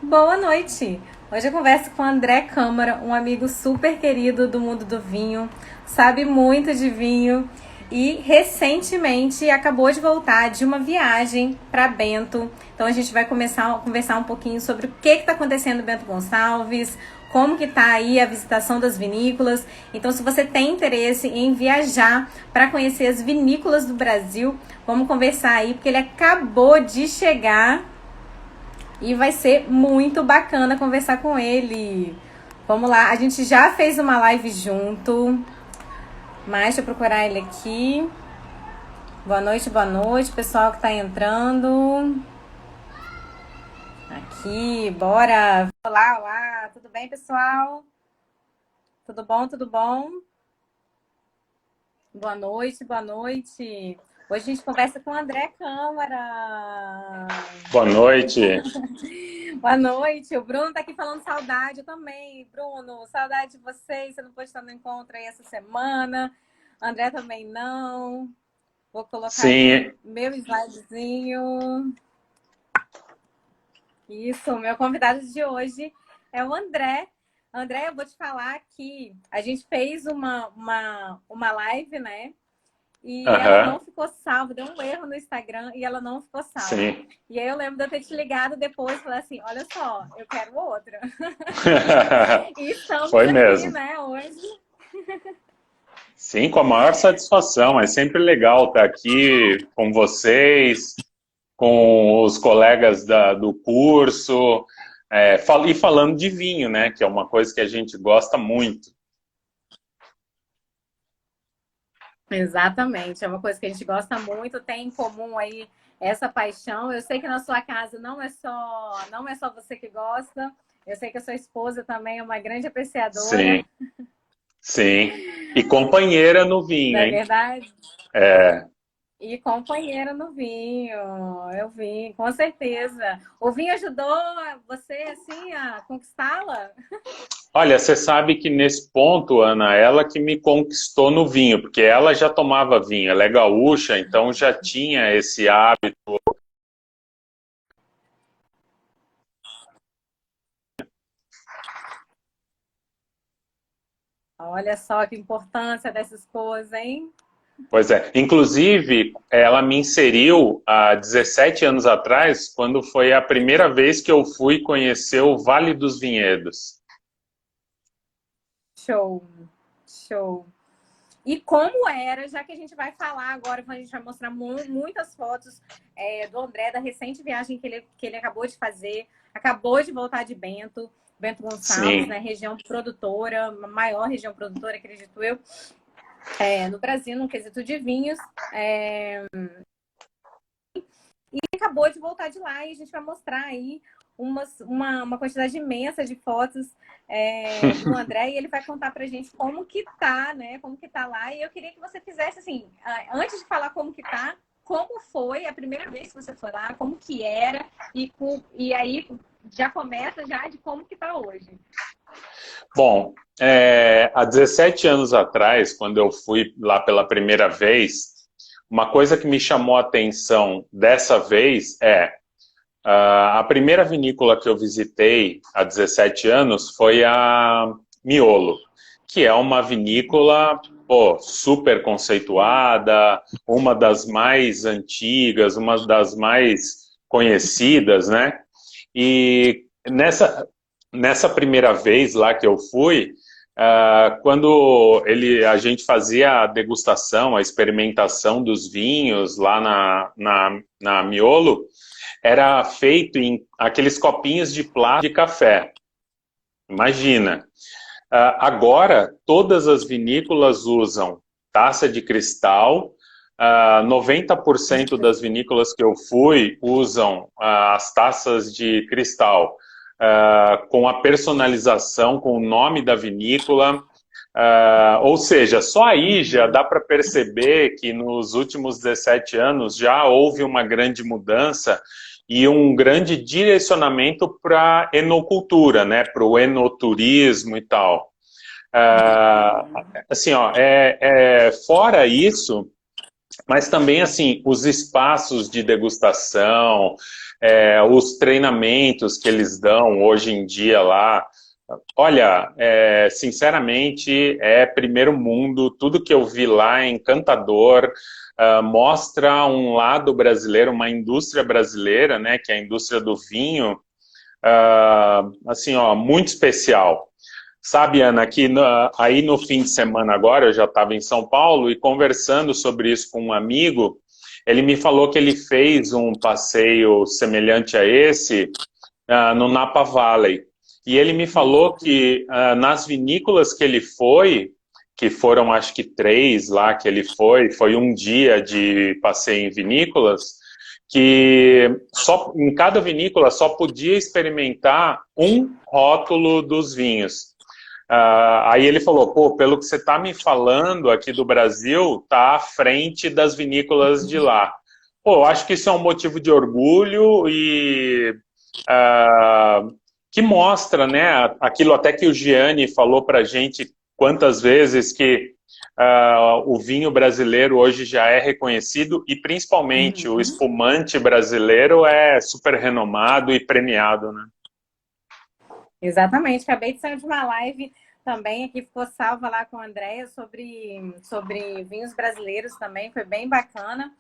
Boa noite! Hoje eu converso com o André Câmara, um amigo super querido do mundo do vinho, sabe muito de vinho e recentemente acabou de voltar de uma viagem para Bento. Então a gente vai começar a conversar um pouquinho sobre o que está acontecendo em Bento Gonçalves, como que está aí a visitação das vinícolas. Então, se você tem interesse em viajar para conhecer as vinícolas do Brasil, vamos conversar aí, porque ele acabou de chegar e vai ser muito bacana conversar com ele. Vamos lá, a gente já fez uma live junto, mas deixa eu procurar ele aqui. Boa noite, pessoal que tá entrando. Aqui, bora. Olá, olá, tudo bem, pessoal? Tudo bom, tudo bom? Boa noite, boa noite. Hoje a gente conversa com o André Câmara. Boa noite. Boa noite. O Bruno tá aqui falando saudade. Eu também, Bruno. Saudade de vocês. Você não pôde estar no encontro aí essa semana. André também não. Vou colocar aqui Sim, meu slidezinho. Isso, o meu convidado de hoje é o André. André, eu vou te falar que a gente fez uma live, né? E ela aham, não ficou salva, deu um erro no Instagram e ela não ficou salva. sim. E aí eu lembro de eu ter te ligado depois e falar assim, olha só, eu quero outra. E estamos Foi aqui, mesmo. né, hoje. Sim, com a maior satisfação. É sempre legal estar aqui com vocês, com os colegas do curso, e falando de vinho, né? Que é uma coisa que a gente gosta muito. Exatamente, é uma coisa que a gente gosta muito, tem em comum aí essa paixão. Eu sei que na sua casa não é só você que gosta. Eu sei que a sua esposa também é uma grande apreciadora, Sim, sim. E companheira no não vinho, é hein? verdade? É, E companheira no vinho, eu vi, com certeza. O vinho ajudou você, assim, a conquistá-la? olha, você sabe que nesse ponto, Ana, ela que me conquistou no vinho, porque ela já tomava vinho, ela é gaúcha, então já tinha esse hábito. Olha só que importância dessas coisas, hein? Pois é. Inclusive, ela me inseriu há 17 anos atrás, quando foi a primeira vez que eu fui conhecer o Vale dos Vinhedos. Show, show. E como era, já que a gente vai falar agora, a gente vai mostrar muitas fotos do André, da recente viagem que ele acabou de fazer, acabou de voltar de Bento Gonçalves, Sim, né, região produtora, a maior região produtora, acredito eu, no Brasil, no quesito de vinhos. E acabou de voltar de lá e a gente vai mostrar aí uma quantidade imensa de fotos do André e ele vai contar pra gente como que tá, né? Como que tá lá. E eu queria que você fizesse assim, antes de falar como que tá, como foi a primeira vez que você foi lá, como que era, e aí já começa já de como que tá hoje. bom, há 17 anos atrás, quando eu fui lá pela primeira vez, uma coisa que me chamou a atenção dessa vez a primeira vinícola que eu visitei há 17 anos foi a Miolo, que é uma vinícola super conceituada, uma das mais antigas, uma das mais conhecidas, né? E nessa primeira vez lá que eu fui, quando a gente fazia a degustação, a experimentação dos vinhos lá na Miolo, era feito em aqueles copinhos de plástico de café. Imagina. Agora, todas as vinícolas usam taça de cristal. 90% das vinícolas que eu fui usam as taças de cristal com a personalização, com o nome da vinícola. Ou seja, só aí já dá para perceber que nos últimos 17 anos já houve uma grande mudança e um grande direcionamento para a enocultura, né, para o enoturismo e tal. Assim, ó, fora isso, mas também assim os espaços de degustação, os treinamentos que eles dão hoje em dia lá. Olha, sinceramente, é primeiro mundo, tudo que eu vi lá é encantador, mostra um lado brasileiro, uma indústria brasileira, né, que é a indústria do vinho, assim, ó, muito especial. Sabe, Ana, aí no fim de semana agora, eu já estava em São Paulo e conversando sobre isso com um amigo, ele me falou que ele fez um passeio semelhante a esse no Napa Valley. E ele me falou que nas vinícolas que ele foi, que foram acho que 3 lá que ele foi um dia de passeio em vinícolas, que só em cada vinícola só podia experimentar um rótulo dos vinhos. Aí ele falou, pô, pelo que você está me falando aqui do Brasil, tá à frente das vinícolas de lá. Pô, eu acho que isso é um motivo de orgulho e que mostra, né, aquilo até que o Gianni falou para a gente quantas vezes que o vinho brasileiro hoje já é reconhecido e principalmente o espumante brasileiro é super renomado e premiado, né? Exatamente, acabei de sair de uma live também, aqui ficou salva lá com a Andrea sobre vinhos brasileiros também, foi bem bacana.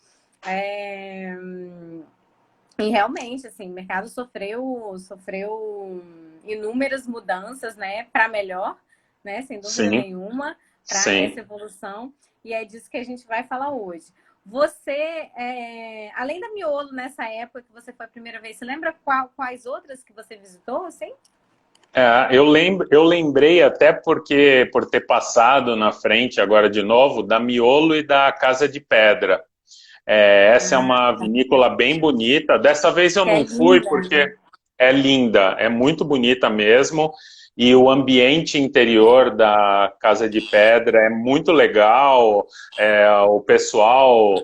E realmente, assim, o mercado sofreu inúmeras mudanças, né, para melhor, né, sem dúvida Sim, nenhuma, para sim. essa evolução, e é disso que a gente vai falar hoje. Você, além da Miolo, nessa época que você foi a primeira vez, você lembra quais outras que você visitou, assim? Eu lembrei até porque por ter passado na frente agora de novo da Miolo e da Casa de Pedra. Essa é uma vinícola bem bonita. Dessa vez eu Que é não fui linda, porque né? é linda, é muito bonita mesmo. E o ambiente interior da Casa de Pedra é muito legal. O pessoal,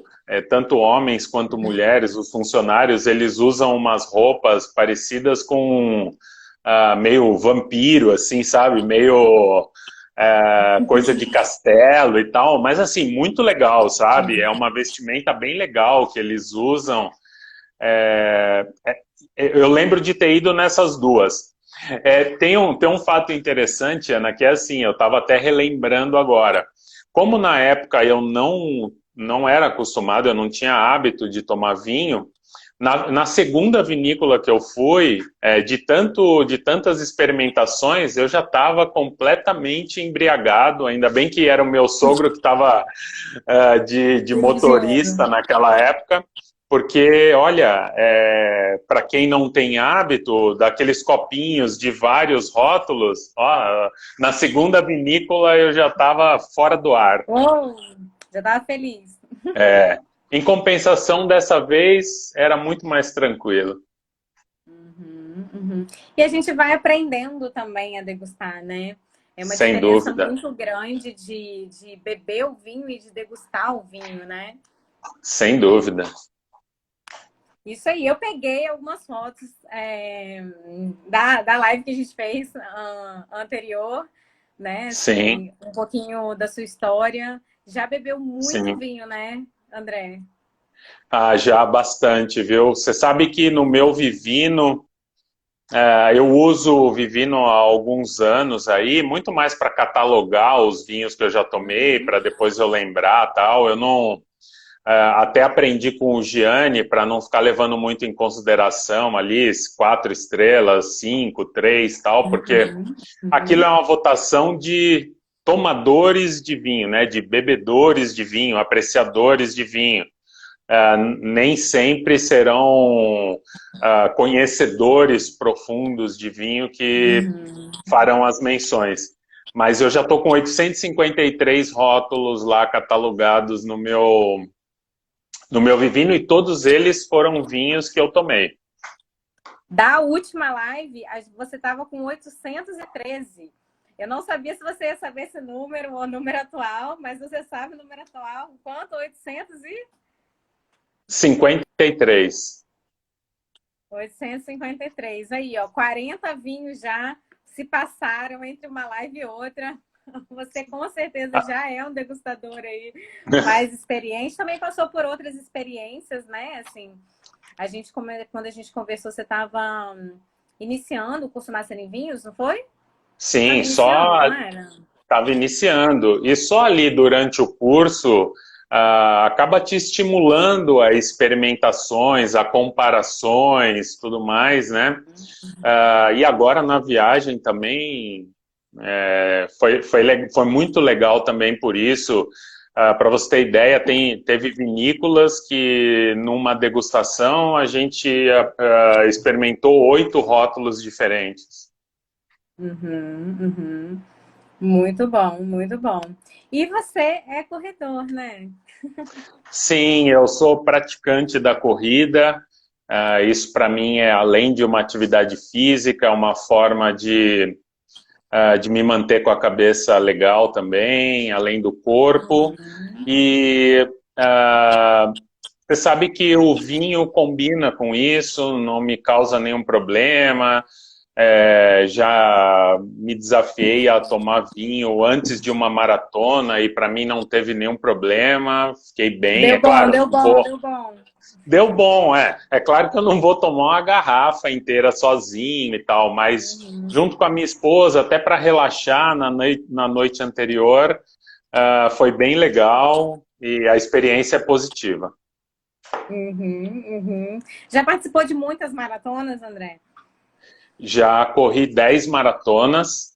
tanto homens quanto mulheres, os funcionários, eles usam umas roupas parecidas com meio vampiro, assim, sabe? Meio coisa de castelo e tal, mas assim, muito legal, sabe? É uma vestimenta bem legal que eles usam. É, eu lembro de ter ido nessas duas. Tem um fato interessante, Ana, que é assim, eu estava até relembrando agora. Como na época eu não era acostumado, eu não tinha hábito de tomar vinho, na segunda vinícola que eu fui, de tantas experimentações, eu já estava completamente embriagado. Ainda bem que era o meu sogro que estava de motorista Dirigindo. naquela época, porque, olha, para quem não tem hábito, daqueles copinhos de vários rótulos, ó, na segunda vinícola eu já estava fora do ar. Oh, já estava feliz. É, em compensação, dessa vez era muito mais tranquilo. Uhum. E a gente vai aprendendo também a degustar, né? É uma Sem diferença dúvida, muito grande de beber o vinho e de degustar o vinho, né? sem dúvida. Isso aí, eu peguei algumas fotos da live que a gente fez anterior, né? Sim, Assim, um pouquinho da sua história. Já bebeu muito sim. vinho, né, André? Já bastante, viu? Você sabe que no meu Vivino, eu uso o Vivino há alguns anos aí, muito mais para catalogar os vinhos que eu já tomei, para depois eu lembrar tal. Eu não. Até aprendi com o Gianni para não ficar levando muito em consideração ali 4 estrelas, 5, 3, tal, porque aquilo é uma votação de tomadores de vinho, né? De bebedores de vinho, apreciadores de vinho. Nem sempre serão conhecedores profundos de vinho que farão as menções. Mas eu já estou com 853 rótulos lá catalogados no meu Vivino e todos eles foram vinhos que eu tomei. Da última live, você estava com 813. Eu não sabia se você ia saber esse número ou o número atual, mas você sabe o número atual? Quanto? 53. 853. Aí, ó, 40 vinhos já se passaram entre uma live e outra. Você com certeza já é um degustador aí mais experiente. Também passou por outras experiências, né? Assim, Quando a gente conversou, você estava iniciando o curso Master em Vinhos, não foi? Sim, Estava iniciando, só não era? estava iniciando. E só ali durante o curso acaba te estimulando a experimentações, a comparações, tudo mais, né? E agora na viagem também foi muito legal também por isso. Para você ter ideia, teve vinícolas que numa degustação a gente experimentou 8 rótulos diferentes. Uhum, uhum. Muito bom, muito bom. E você é corredor, né? Sim, eu sou praticante da corrida. Isso para mim é além de uma atividade física, uma forma de me manter com a cabeça legal também, além do corpo. E você sabe que o vinho combina com isso, não me causa nenhum problema. Já me desafiei a tomar vinho antes de uma maratona e para mim não teve nenhum problema, fiquei bem. É Deu bom, claro, deu bom, deu bom. deu bom, é. É claro que eu não vou tomar uma garrafa inteira sozinho e tal, mas junto com a minha esposa, até para relaxar na noite anterior, foi bem legal e a experiência é positiva. Uhum, uhum. Já participou de muitas maratonas, André? Já corri 10 maratonas,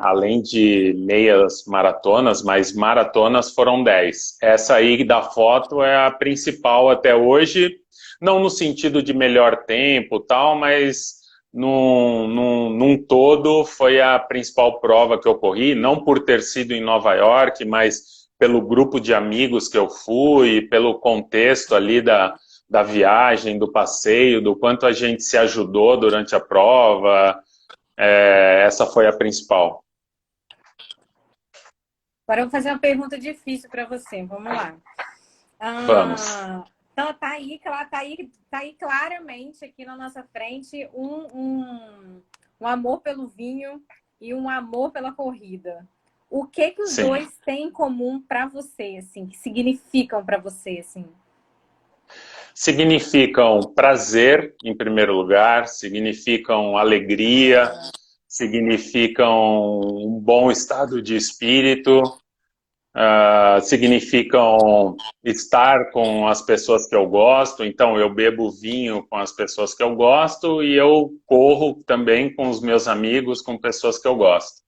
além de meias maratonas, mas maratonas foram 10. Essa aí da foto é a principal até hoje, não no sentido de melhor tempo tal, mas num todo foi a principal prova que eu corri, não por ter sido em Nova York, mas pelo grupo de amigos que eu fui, pelo contexto ali da viagem, do passeio, do quanto a gente se ajudou durante a prova. Essa foi a principal. Agora eu vou fazer uma pergunta difícil para você. Vamos lá. Vamos. Então tá aí claramente aqui na nossa frente um amor pelo vinho e um amor pela corrida. O que que os Sim. dois têm em comum para você, assim, que significam para você, assim? Significam prazer, em primeiro lugar, significam alegria, significam um bom estado de espírito, significam estar com as pessoas que eu gosto. Então, eu bebo vinho com as pessoas que eu gosto e eu corro também com os meus amigos, com pessoas que eu gosto.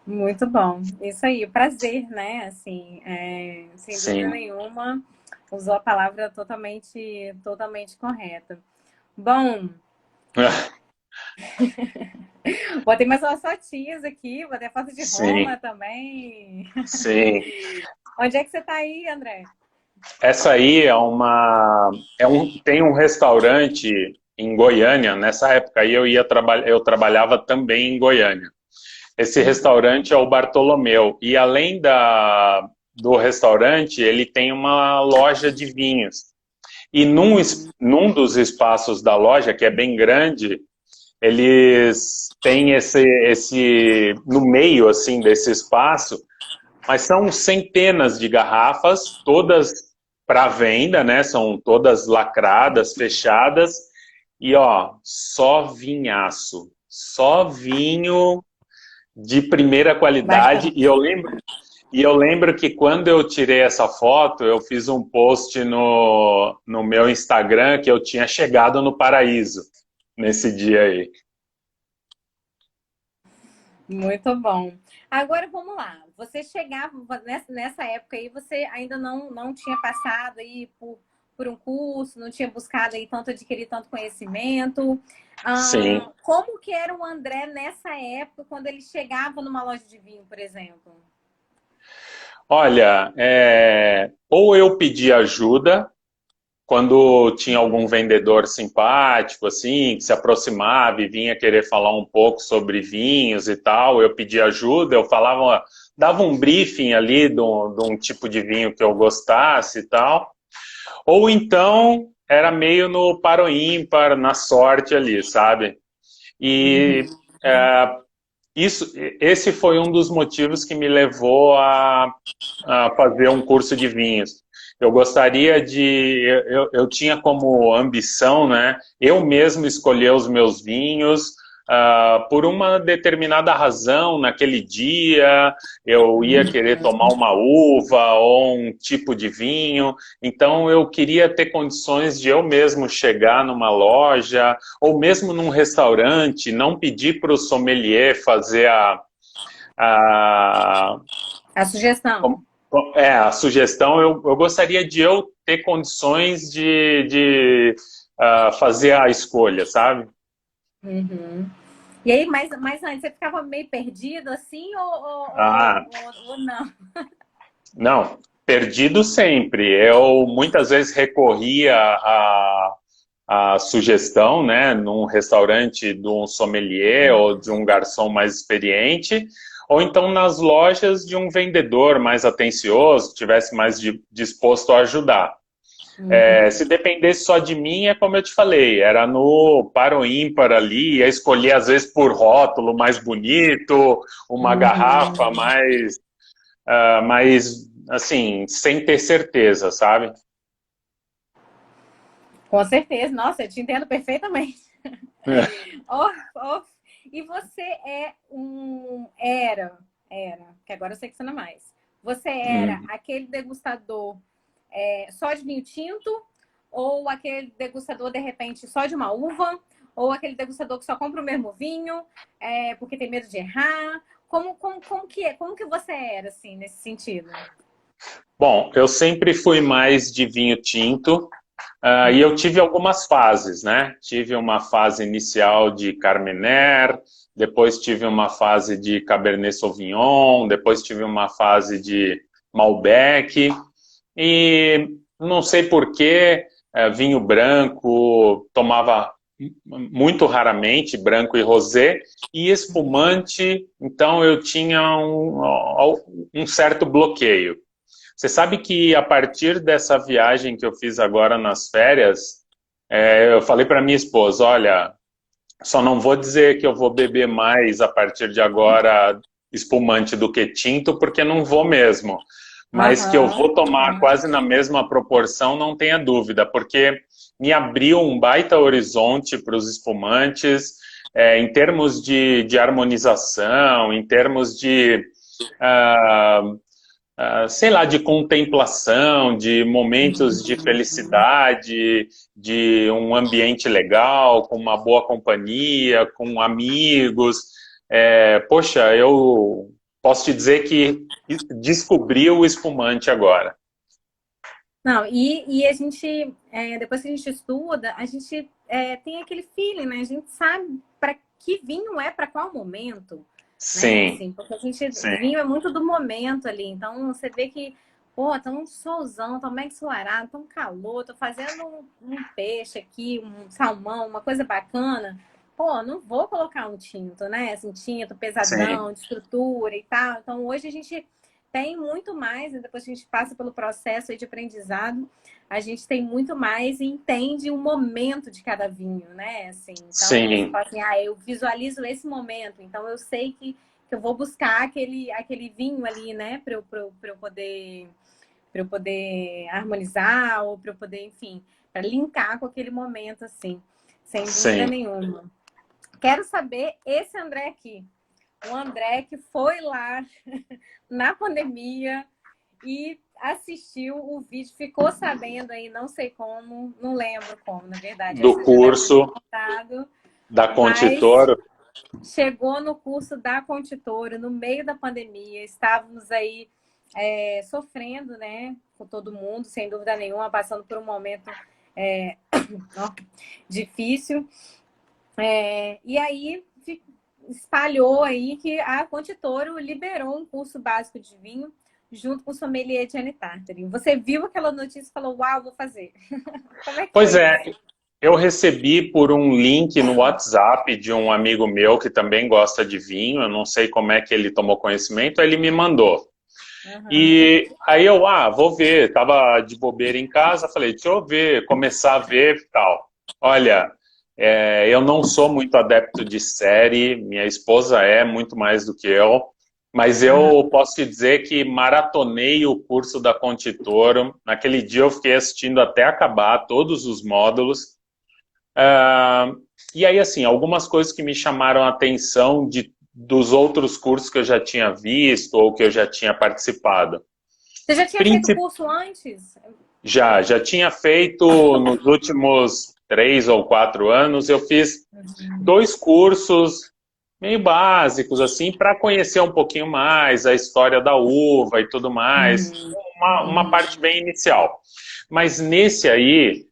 Muito bom. Isso aí, prazer, né? Assim, sem dúvida Sim. nenhuma, usou a palavra totalmente correta. Bom, botei mais umas fotinhas aqui, botei a foto de Roma Sim, também. sim. Onde é que você tá aí, André? Essa aí tem um restaurante em Goiânia. Nessa época aí eu trabalhava também em Goiânia. Esse restaurante é o Bartolomeu e além do restaurante ele tem uma loja de vinhos. E num dos espaços da loja, que é bem grande, eles têm esse no meio assim desse espaço, mas são centenas de garrafas, todas para venda, né? São todas lacradas, fechadas, e ó, só vinhaço, só vinho de primeira qualidade. Bacana. E eu lembro que quando eu tirei essa foto, eu fiz um post no meu Instagram que eu tinha chegado no paraíso nesse dia aí. Muito bom. Agora vamos lá. Você chegava nessa época aí, você ainda não tinha passado aí por um curso, não tinha buscado aí tanto adquirir tanto conhecimento. Sim. Como que era o André nessa época, quando ele chegava numa loja de vinho, por exemplo? Olha, ou eu pedi ajuda quando tinha algum vendedor simpático, assim, que se aproximava e vinha querer falar um pouco sobre vinhos e tal, eu pedia ajuda, eu falava, dava um briefing ali de um tipo de vinho que eu gostasse e tal. Ou então era meio no par ou ímpar, na sorte ali, sabe? E é, esse foi um dos motivos que me levou a fazer um curso de vinhos. eu gostaria eu tinha como ambição, né, eu mesmo escolher os meus vinhos, por uma determinada razão, naquele dia, eu ia querer tomar uma uva ou um tipo de vinho, então eu queria ter condições de eu mesmo chegar numa loja, ou mesmo num restaurante, não pedir para o sommelier fazer a, A sugestão. a sugestão, eu gostaria de eu ter condições de fazer a escolha, sabe? Uhum. E aí, mas antes, você ficava meio perdido assim Ah, ou não? não, perdido sempre. Eu muitas vezes recorria à sugestão, né, num restaurante de um sommelier ou de um garçom mais experiente, ou então nas lojas de um vendedor mais atencioso, tivesse mais disposto a ajudar. Se dependesse só de mim, é como eu te falei, era no par ou ímpar ali, ia escolher às vezes por rótulo mais bonito, uma garrafa Uhum. mais assim, sem ter certeza, sabe? Com certeza, nossa, eu te entendo perfeitamente. Oh, oh. E você era, que agora eu sei que você não é mais. Você era Hum. aquele degustador só de vinho tinto? Ou aquele degustador, de repente, só de uma uva? Ou aquele degustador que só compra o mesmo vinho, porque tem medo de errar? Como que você era, assim, nesse sentido? Bom, eu sempre fui mais de vinho tinto, e eu tive algumas fases, né? Tive uma fase inicial de Carmener, depois tive uma fase de Cabernet Sauvignon, depois tive uma fase de Malbec, e não sei por que vinho branco tomava muito raramente, branco e rosé, e espumante, então eu tinha um certo bloqueio. Você sabe que a partir dessa viagem que eu fiz agora nas férias, eu falei para minha esposa, olha, só não vou dizer que eu vou beber mais a partir de agora espumante do que tinto, porque não vou mesmo. Mas que eu Aham. vou tomar quase na mesma proporção, não tenha dúvida, porque me abriu um baita horizonte para os espumantes, em termos de harmonização, em termos de uh, sei lá, de contemplação, de momentos de felicidade, de um ambiente legal, com uma boa companhia, com amigos. Poxa, eu posso te dizer que descobri o espumante agora. Não, e a gente, depois que a gente estuda, a gente tem aquele feeling, né? A gente sabe para que vinho é para qual momento, né? Sim, Assim, porque a gente, sim, vinho é muito do momento ali. Então, você vê que, pô, tá um solzão, tá mega ensolarado, tá um calor, tô fazendo um peixe aqui, um salmão, uma coisa bacana. Pô, não vou colocar um tinto, né? Assim, tinto sim, pesadão, de estrutura e tal. Então, hoje a gente tem muito mais, né? Depois que a gente passa pelo processo aí de aprendizado, a gente tem muito mais e entende o momento de cada vinho, né? Assim, então, você sim, fala assim, eu visualizo esse momento, então eu sei que eu vou buscar aquele vinho ali, né, para eu poder harmonizar ou para eu poder, enfim, para linkar com aquele momento, assim, sem dúvida sim. nenhuma. Quero saber esse André aqui. O André que foi lá na pandemia e assistiu o vídeo, ficou sabendo aí, não sei como, não lembro como, na verdade, acho Do que você já deve ter curso contado, da mas Contitor. chegou no curso da Contitora no meio da pandemia, estávamos aí sofrendo, né, com todo mundo, sem dúvida nenhuma, passando por um momento é, difícil. E aí espalhou aí que a Contitoro liberou um curso básico de vinho junto com o sommelier de Anne Tartary. Você viu aquela notícia e falou, uau, vou fazer. Como é que Pois foi é, isso? eu recebi por um link no WhatsApp de um amigo meu que também gosta de vinho, eu não sei como é que ele tomou conhecimento, aí ele me mandou. Uhum. E aí eu, vou ver, tava de bobeira em casa, falei, deixa eu ver, começar a ver e tal. Olha, eu não sou muito adepto de série, minha esposa é muito mais do que eu. Mas eu posso te dizer que maratonei o curso da Conchitoro. Naquele dia eu fiquei assistindo até acabar todos os módulos. E aí, assim, algumas coisas que me chamaram a atenção dos outros cursos que eu já tinha visto ou que eu já tinha participado. Você já tinha feito curso antes? Já tinha feito nos últimos 3 ou 4 anos. Eu fiz 2 cursos meio básicos, assim, para conhecer um pouquinho mais a história da uva e tudo mais. Uma parte bem inicial. Mas nesse aí,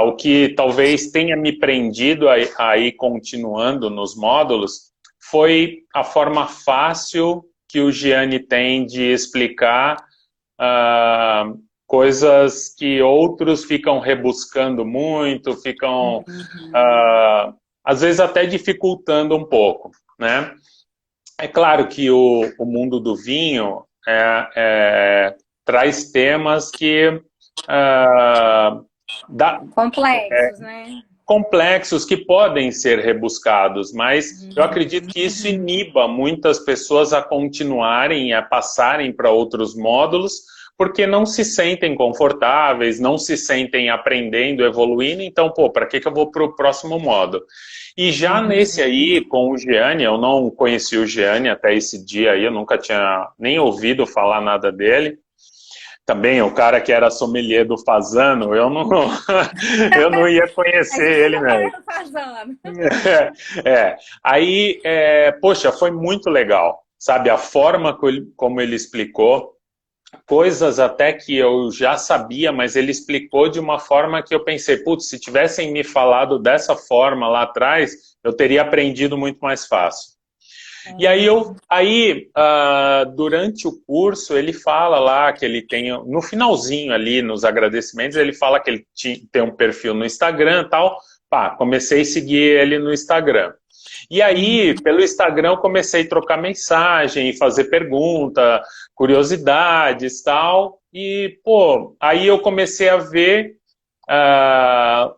o que talvez tenha me prendido aí continuando nos módulos foi a forma fácil que o Gianni tem de explicar coisas que outros ficam rebuscando muito, ficam, às vezes, até dificultando um pouco, né? É claro que o mundo do vinho traz temas que complexos, né? Complexos que podem ser rebuscados, mas eu acredito que isso iniba muitas pessoas a continuarem, a passarem para outros módulos, porque não se sentem confortáveis, não se sentem aprendendo, evoluindo, então, para que eu vou para o próximo módulo? E já nesse aí, com o Gianni, eu não conheci o Gianni até esse dia aí, eu nunca tinha nem ouvido falar nada dele. Também o cara que era sommelier do Fasano, eu não ia conhecer ele mesmo. Aí, poxa, foi muito legal, sabe? A forma como ele explicou, coisas até que eu já sabia, mas ele explicou de uma forma que eu pensei, putz, se tivessem me falado dessa forma lá atrás, eu teria aprendido muito mais fácil. E aí, durante o curso, ele fala lá que ele tem, no finalzinho ali, nos agradecimentos, ele fala que ele tem um perfil no Instagram e tal. Comecei a seguir ele no Instagram. E aí, pelo Instagram, eu comecei a trocar mensagem, fazer pergunta, curiosidades e tal. E, aí eu comecei a ver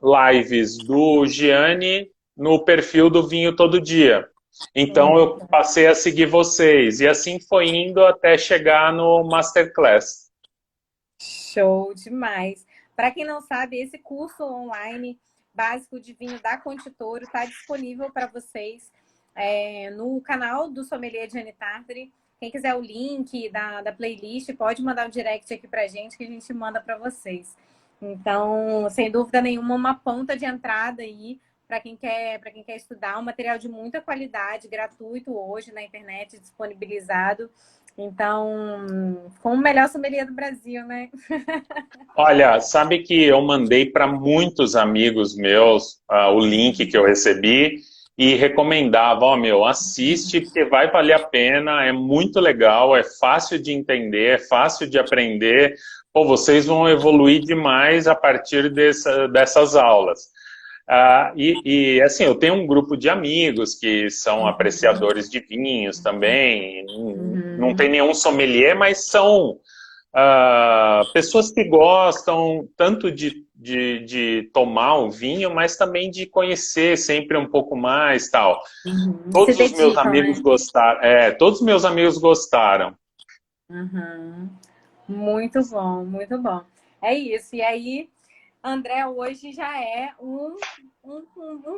lives do Gianni no perfil do Vinho Todo Dia. Então eu passei a seguir vocês, e assim foi indo até chegar no Masterclass. Show demais! Para quem não sabe, esse curso online básico de vinho da Conchitoro está disponível para vocês no canal do Sommelier Gianni Tartari. Quem quiser o link da playlist, pode mandar um direct aqui para a gente, que a gente manda para vocês. Então, sem dúvida nenhuma, uma ponta de entrada aí para quem quer estudar, um material de muita qualidade, gratuito hoje na internet, disponibilizado. Então, com o melhor sommelier do Brasil, né? Olha, sabe que eu mandei para muitos amigos meus o link que eu recebi e recomendava, assiste porque vai valer a pena, é muito legal, é fácil de entender, é fácil de aprender. Vocês vão evoluir demais a partir dessas aulas. Assim, eu tenho um grupo de amigos que são apreciadores de vinhos também, não tem nenhum sommelier, mas são pessoas que gostam tanto de tomar um vinho, mas também de conhecer sempre um pouco mais, tal. Todos os meus amigos gostaram. Todos os meus amigos gostaram. Muito bom, muito bom. É isso. E aí, André hoje já é um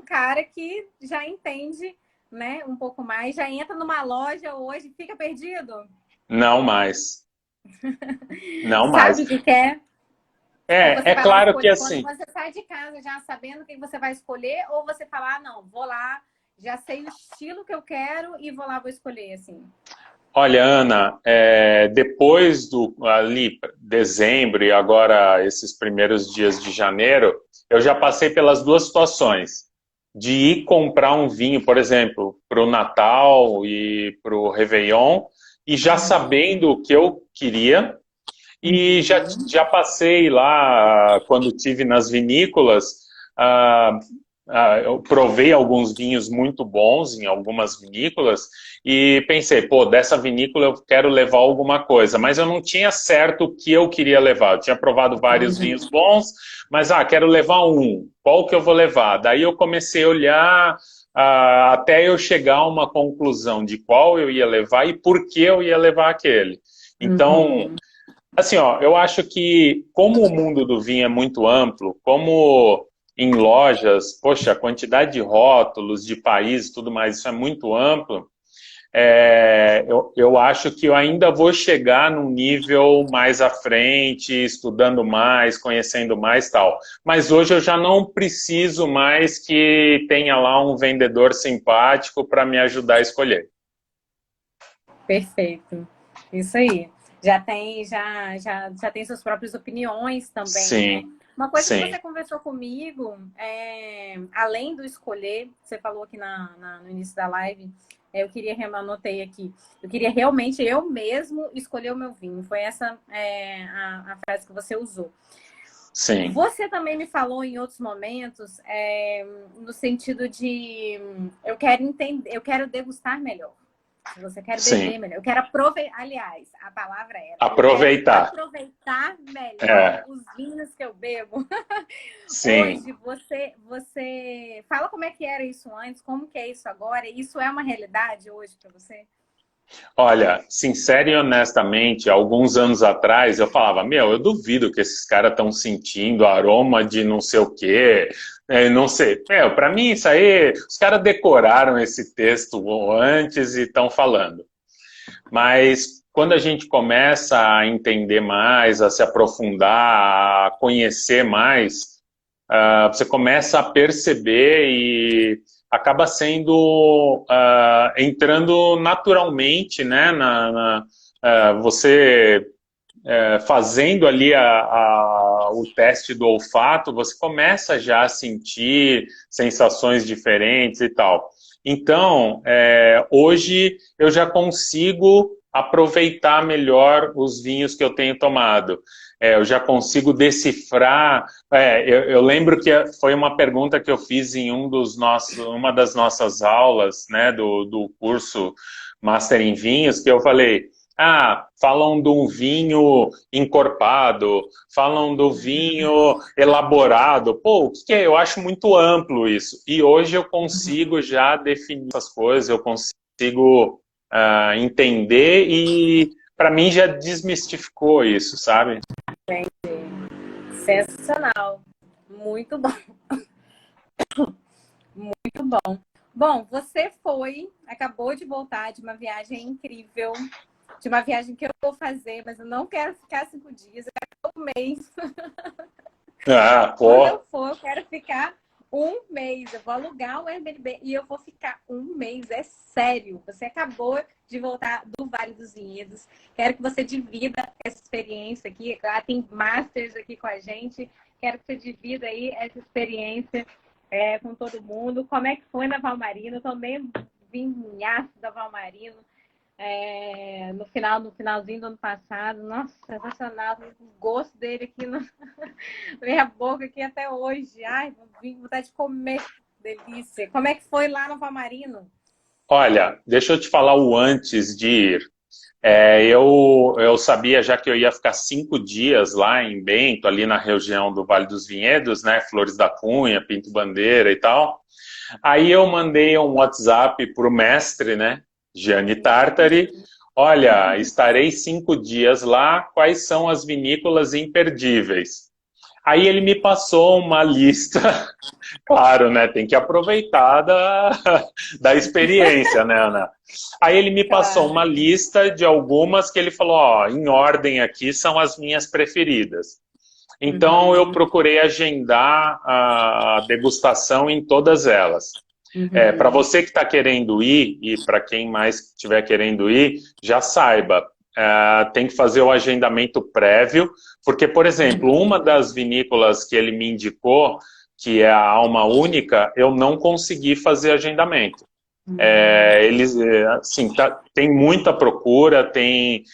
cara que já entende, né, um pouco mais, já entra numa loja hoje, fica perdido? Não mais. Não mais. Sabe o que quer? É claro que assim... Quando você sai de casa já sabendo o que você vai escolher, ou você fala, não, vou lá, já sei o estilo que eu quero e vou lá, vou escolher, assim? Olha, Ana, depois ali, dezembro e agora esses primeiros dias de janeiro, eu já passei pelas duas situações. De ir comprar um vinho, por exemplo, para o Natal e para o Réveillon, e já sabendo o que eu queria, e já passei lá, quando estive nas vinícolas, eu provei alguns vinhos muito bons em algumas vinícolas e pensei, dessa vinícola eu quero levar alguma coisa, mas eu não tinha certo o que eu queria levar. Eu tinha provado vários vinhos bons, mas quero levar qual que eu vou levar? Daí eu comecei a olhar até eu chegar a uma conclusão de qual eu ia levar e por que eu ia levar aquele. Então, assim, ó, eu acho que como o mundo do vinho é muito amplo, como em lojas, poxa, a quantidade de rótulos, de países, tudo mais, isso é muito amplo. Eu acho que eu ainda vou chegar num nível mais à frente, estudando mais, conhecendo mais tal. Mas hoje eu já não preciso mais que tenha lá um vendedor simpático para me ajudar a escolher. Perfeito. Isso aí. Já tem suas próprias opiniões também, né? Sim, Uma coisa que você sim, conversou comigo, além do escolher, você falou aqui no início da live, anotei aqui, eu queria realmente eu mesmo escolher o meu vinho. Foi essa a frase que você usou. sim, Você também me falou em outros momentos, no sentido de eu quero entender, eu quero degustar melhor. Se você quer beber sim. melhor, eu quero aproveitar. Aliás, a palavra era: eu quero Aproveitar. aproveitar melhor É, os vinhos que eu bebo. sim. Hoje, você fala como é que era isso antes, como que é isso agora? Isso é uma realidade hoje para você? Olha, sincero e honestamente, alguns anos atrás eu falava, meu, eu duvido que esses caras estão sentindo aroma de não sei o quê, não sei. Meu, para mim isso aí, os caras decoraram esse texto antes e estão falando. Mas quando a gente começa a entender mais, a se aprofundar, a conhecer mais, você começa a perceber e acaba sendo entrando naturalmente, né, você fazendo ali o teste do olfato, você começa já a sentir sensações diferentes e tal. Então, hoje eu já consigo aproveitar melhor os vinhos que eu tenho tomado. Eu já consigo decifrar. Eu lembro que foi uma pergunta que eu fiz em uma das nossas aulas, né, do curso Master em Vinhos, que eu falei. Falam de um vinho encorpado, falam do vinho elaborado. Pô, o que que é? Eu acho muito amplo isso. E hoje eu consigo já definir essas coisas, eu consigo entender e para mim já desmistificou isso, sabe? Sensacional. Muito bom, muito bom. Bom, você acabou de voltar de uma viagem incrível, de uma viagem que eu vou fazer, mas eu não quero ficar 5 dias, eu quero um mês. Quando eu Pô, for, eu quero ficar um mês. Eu vou alugar o Airbnb e eu vou ficar um mês. É sério. Você acabou de voltar do Vale dos Vinhedos. Quero que você divida essa experiência aqui. Tem Masters aqui com a gente. Quero que você divida aí essa experiência com todo mundo. Como é que foi na Valmarino? Eu também vinhaço da Valmarino. No finalzinho do ano passado. Nossa, sensacional. O gosto dele aqui na minha boca aqui até hoje. Ai, vim com vontade de comer. Delícia. Como é que foi lá no Valmarino? olha, deixa eu te falar o antes de ir. Eu sabia já que eu ia ficar 5 dias lá em Bento, ali na região do Vale dos Vinhedos, né? Flores da Cunha, Pinto Bandeira e tal. Aí eu mandei um WhatsApp para o mestre, né? Gianni Tartari. Olha, estarei 5 dias lá. Quais são as vinícolas imperdíveis? Aí ele me passou uma lista. Claro, né? Tem que aproveitar da experiência, né, Ana? Aí ele me passou Claro. uma lista de algumas que ele falou, ó, em ordem aqui são as minhas preferidas. Então eu Uhum, procurei agendar a degustação em todas elas. Para uhum, você que está querendo ir, e para quem mais estiver querendo ir, já saiba, tem que fazer o agendamento prévio, porque, por exemplo, uma das vinícolas que ele me indicou, que é a Alma Única, eu não consegui fazer agendamento. Eles, assim, tem muita procura, tem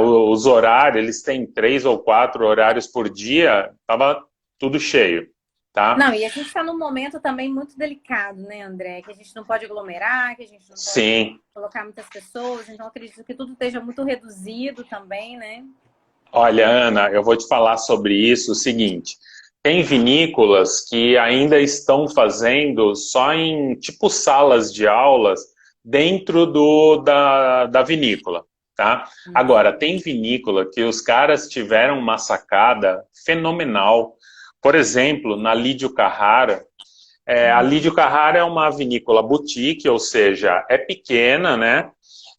os horários, eles têm 3 ou 4 horários por dia, estava tudo cheio, tá? Não, e a gente está num momento também muito delicado, né, André? Que a gente não pode aglomerar, que a gente não pode Sim. colocar muitas pessoas, então acredito que tudo esteja muito reduzido também, né? Olha, Ana, eu vou te falar sobre isso o seguinte. tem vinícolas que ainda estão fazendo só em tipo salas de aulas dentro da vinícola, tá? Agora, tem vinícola que os caras tiveram uma sacada fenomenal. Por exemplo, na Lídio Carrara, a Lídio Carrara é uma vinícola boutique, ou seja, é pequena, né?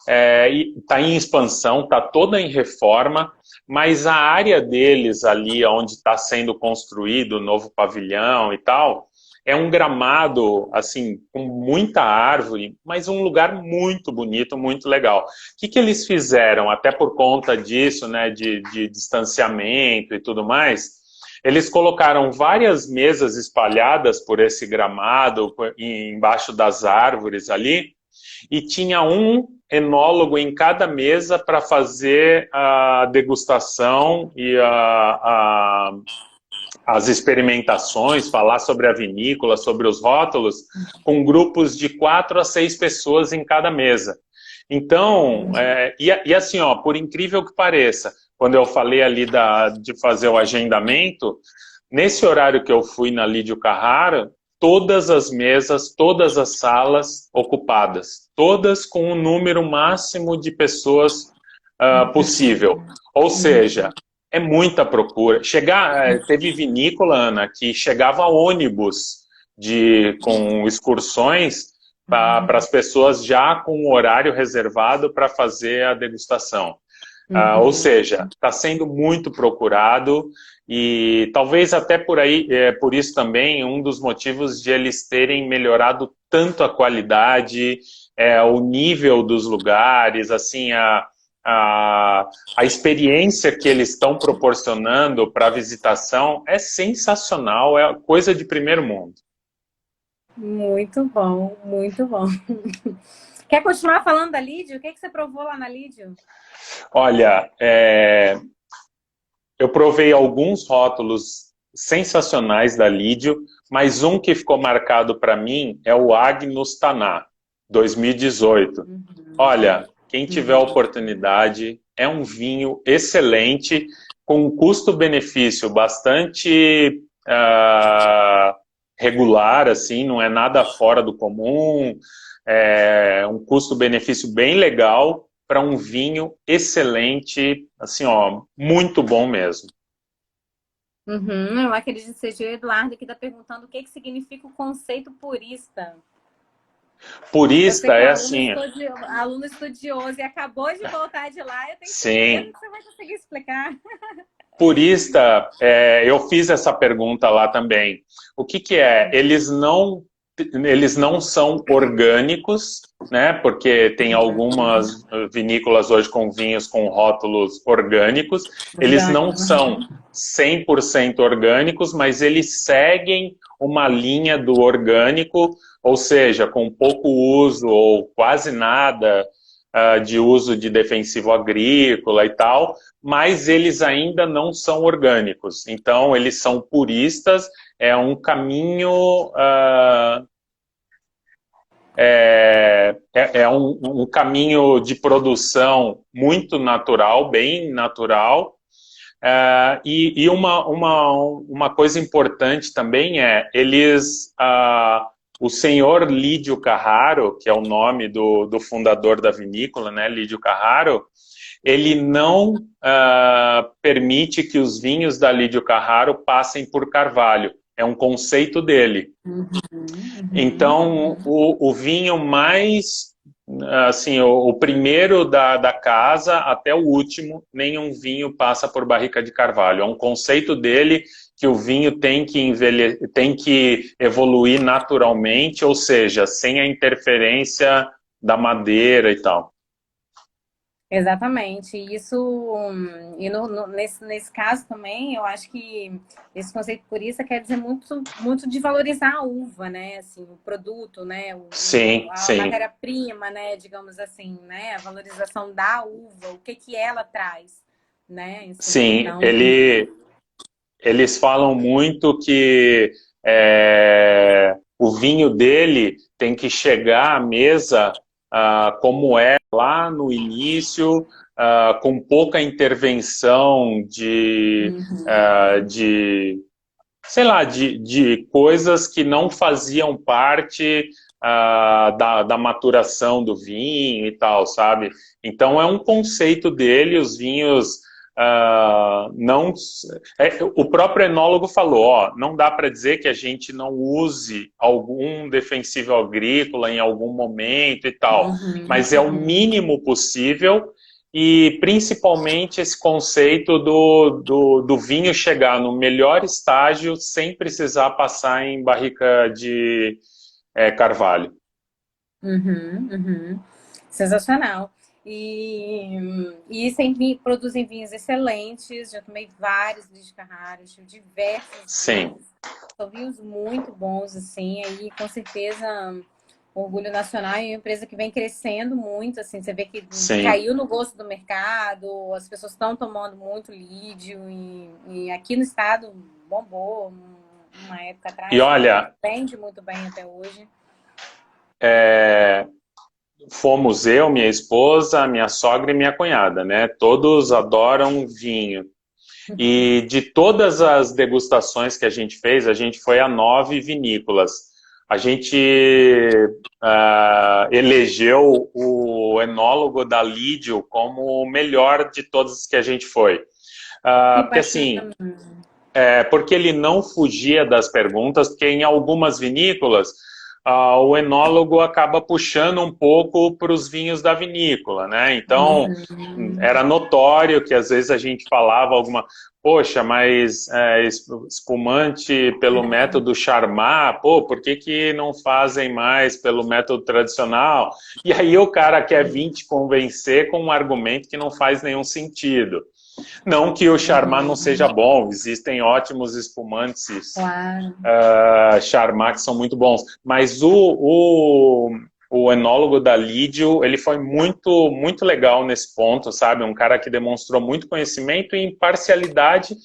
E está em expansão, está toda em reforma, mas a área deles ali, onde está sendo construído o novo pavilhão e tal, é um gramado, assim, com muita árvore, mas um lugar muito bonito, muito legal. O que eles fizeram, até por conta disso, né, de distanciamento e tudo mais? Eles colocaram várias mesas espalhadas por esse gramado, embaixo das árvores ali, e tinha um enólogo em cada mesa para fazer a degustação e as experimentações, falar sobre a vinícola, sobre os rótulos, com grupos de 4 a 6 pessoas em cada mesa. Então, e assim, ó, por incrível que pareça, quando eu falei ali de fazer o agendamento, nesse horário que eu fui na Lídio Carrara, todas as mesas, todas as salas ocupadas, todas com o número máximo de pessoas possível. Ou seja, é muita procura. Teve vinícola, Ana, que chegava ônibus com excursões para as pessoas já com o horário reservado para fazer a degustação. Ou seja, está sendo muito procurado e talvez até por aí, por isso também, um dos motivos de eles terem melhorado tanto a qualidade, o nível dos lugares, assim, a experiência que eles estão proporcionando para a visitação é sensacional, é coisa de primeiro mundo. Muito bom, muito bom. Quer continuar falando da Lídio? O que você provou lá na Lídio? Olha, eu provei alguns rótulos sensacionais da Lídio, mas um que ficou marcado para mim é o Agnus Taná, 2018. Olha, quem tiver oportunidade, é um vinho excelente, com um custo-benefício bastante regular, assim, não é nada fora do comum, é um custo-benefício bem legal para um vinho excelente, assim, ó, muito bom mesmo. Eu acredito que seja o Eduardo que está perguntando o que significa o conceito purista. Purista é aluno assim. Aluno estudioso e acabou de voltar de lá, eu tenho certeza que você vai conseguir explicar. Purista, eu fiz essa pergunta lá também. O que é? Eles não são orgânicos, né? Porque tem algumas vinícolas hoje com vinhos com rótulos orgânicos. Eles não são 100% orgânicos, mas eles seguem uma linha do orgânico, ou seja, com pouco uso ou quase nada de uso de defensivo agrícola e tal, mas eles ainda não são orgânicos. Então, eles são puristas, é um caminho um caminho de produção muito natural, bem natural. E uma coisa importante também o senhor Lídio Carraro, que é o nome do fundador da vinícola, né, Lídio Carraro, ele não permite que os vinhos da Lídio Carraro passem por carvalho. É um conceito dele. Então, o vinho mais, assim, o primeiro da casa até o último, nenhum vinho passa por barrica de carvalho. É um conceito dele que o vinho tem que evoluir naturalmente, ou seja, sem a interferência da madeira e tal. Exatamente. Nesse caso também, eu acho que esse conceito purista quer dizer muito, muito de valorizar a uva, né? Assim, o produto, né? Sim. A matéria-prima, né? Digamos assim, né? A valorização da uva, o que ela traz, né? Assim, sim, então... eles falam muito que o vinho dele tem que chegar à mesa como é lá no início, com pouca intervenção de sei lá, de coisas que não faziam parte da maturação do vinho e tal, sabe? Então é um conceito dele, os vinhos não... o próprio enólogo falou, ó, não dá para dizer que a gente não use algum defensivo agrícola em algum momento e tal, Uhum, mas é o uhum. mínimo possível e principalmente esse conceito do vinho chegar no melhor estágio sem precisar passar em barrica de carvalho. Uhum, uhum. Sensacional. E sempre produzem vinhos excelentes. Já tomei vários de Carrara, diversos Sim, vinhos. São vinhos muito bons, assim. Aí, com certeza, Orgulho Nacional é uma empresa que vem crescendo muito, assim. Você vê que sim. caiu no gosto do mercado, as pessoas estão tomando muito lídio. E aqui no estado bombou uma época E atrás. olha, Vende muito bem até hoje. é, fomos eu, minha esposa, minha sogra e minha cunhada, né? Todos adoram vinho. E de todas as degustações que a gente fez, a gente foi a 9 vinícolas. A gente elegeu o enólogo da Lídio como o melhor de todos que a gente foi. Que Porque assim, bacana. porque ele não fugia das perguntas, porque em algumas vinícolas o enólogo acaba puxando um pouco para os vinhos da vinícola, né? Então Uhum. era notório que às vezes a gente falava alguma, poxa, mas espumante pelo método Charmat, pô, por que que não fazem mais pelo método tradicional? E aí o cara quer vir te convencer com um argumento que não faz nenhum sentido. Não que o Charmat não seja Uhum. bom, existem ótimos espumantes Claro. Charmat que são muito bons, mas o enólogo da Lídio, ele foi muito, muito legal nesse ponto, sabe? Um cara que demonstrou muito conhecimento e imparcialidade.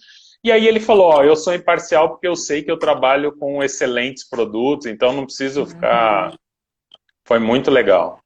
E aí ele falou, ó, eu sou imparcial porque eu sei que eu trabalho com excelentes produtos, então não preciso ficar... Uhum. Foi muito legal.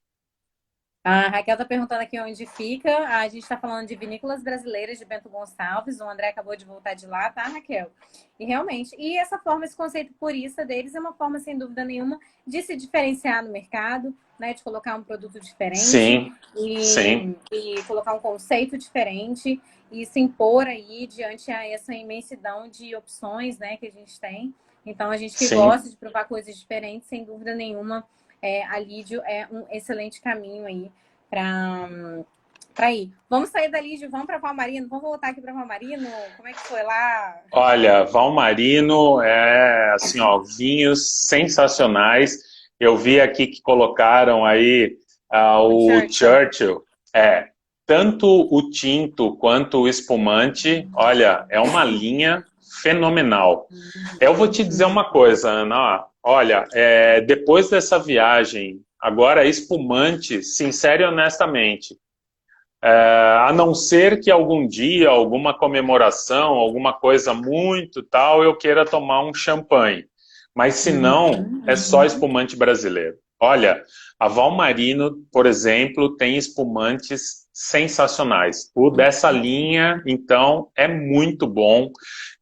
A Raquel está perguntando aqui onde fica. A gente está falando de vinícolas brasileiras de Bento Gonçalves. O André acabou de voltar de lá, tá, Raquel? E realmente, e essa forma, esse conceito purista deles é uma forma, sem dúvida nenhuma, de se diferenciar no mercado, né? De colocar um produto diferente Sim, sim, e colocar um conceito diferente e se impor aí diante a essa imensidão de opções, né, que a gente tem. Então, a gente que sim. gosta de provar coisas diferentes, sem dúvida nenhuma, a Lídio é um excelente caminho aí para ir. Vamos sair da Lídio, vamos para Valmarino, vamos voltar aqui para Valmarino. Como é que foi lá? Olha, Valmarino é assim, ó, vinhos sensacionais. Eu vi aqui que colocaram aí O o Churchill. Churchill. É, tanto o tinto quanto o espumante, olha, é uma linha fenomenal. Eu vou te dizer uma coisa, Ana. Olha, depois dessa viagem, agora espumante, sincero e honestamente, a não ser que algum dia, alguma comemoração, alguma coisa muito tal, eu queira tomar um champanhe. Mas se não, Uhum, é só uhum, espumante brasileiro. Olha, a Valmarino, por exemplo, tem espumantes sensacionais. O dessa linha, então, é muito bom.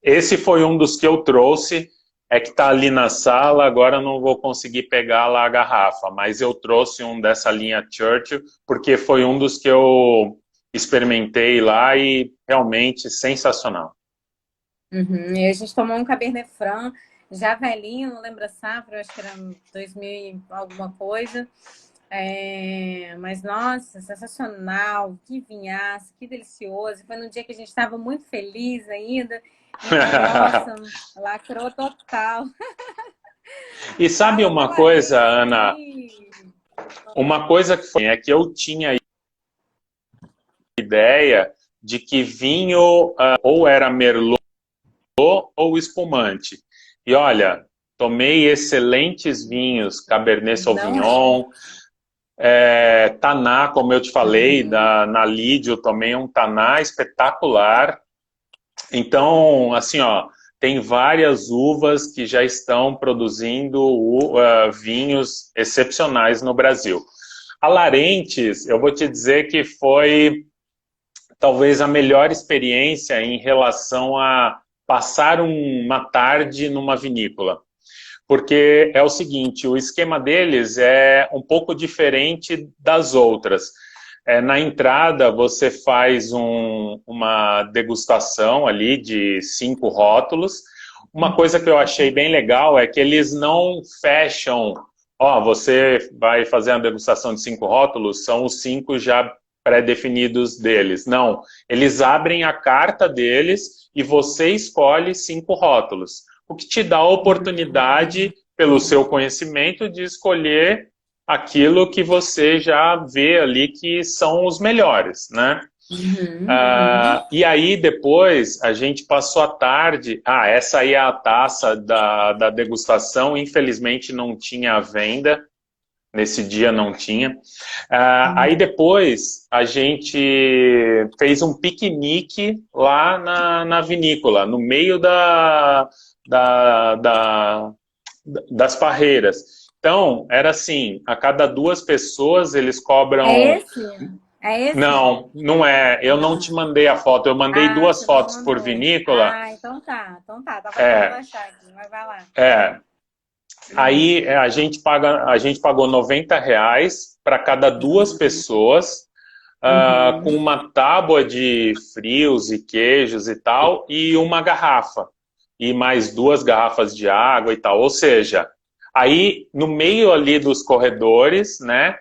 Esse foi um dos que eu trouxe, é que está ali na sala, agora eu não vou conseguir pegar lá a garrafa, mas eu trouxe um dessa linha Churchill, porque foi um dos que eu experimentei lá e realmente sensacional. uhum. E a gente tomou um Cabernet Franc, já velhinho, não lembro a safra, acho que era 2000 e alguma coisa. Mas, nossa, sensacional, que vinhaço, que delicioso. Foi num dia que a gente estava muito feliz ainda. E, nossa, lacrou total. E sabe Fala uma coisa, valariense Ana? aí. Uma coisa que foi é que eu tinha ideia de que vinho ou era merlot ou espumante. E olha, tomei excelentes vinhos, Cabernet Não é. Sauvignon, Taná, como eu te falei, Uhum. na Lídio, eu tomei um Taná espetacular. Então, assim, ó, tem várias uvas que já estão produzindo vinhos excepcionais no Brasil. A Larentes, eu vou te dizer que foi talvez a melhor experiência em relação a passar uma tarde numa vinícola. Porque é o seguinte, o esquema deles é um pouco diferente das outras. Na entrada, você faz uma degustação ali de 5 rótulos. Uma coisa que eu achei bem legal é que eles não fecham, ó, você vai fazer uma degustação de 5 rótulos, são os 5 já pré-definidos deles. Não, eles abrem a carta deles e você escolhe 5 rótulos, o que te dá a oportunidade, pelo seu conhecimento, de escolher aquilo que você já vê ali que são os melhores, né? E aí depois a gente passou a tarde, essa aí é a taça da degustação, infelizmente não tinha à venda, nesse dia não tinha. Aí depois a gente fez um piquenique lá na vinícola, no meio das parreiras. Então, era assim, a cada 2 pessoas eles cobram... É esse? É esse? Não, não é. Eu não te mandei a foto. Eu mandei 2 você não fotos por mandou. vinícola. Então tá. Tava tentando É, achar aqui, mas vai lá. é. Aí a gente pagou R$ 90 para cada 2 pessoas, com uma tábua de frios e queijos e tal, e uma garrafa. E mais 2 garrafas de água e tal. Ou seja, aí no meio ali dos corredores, né,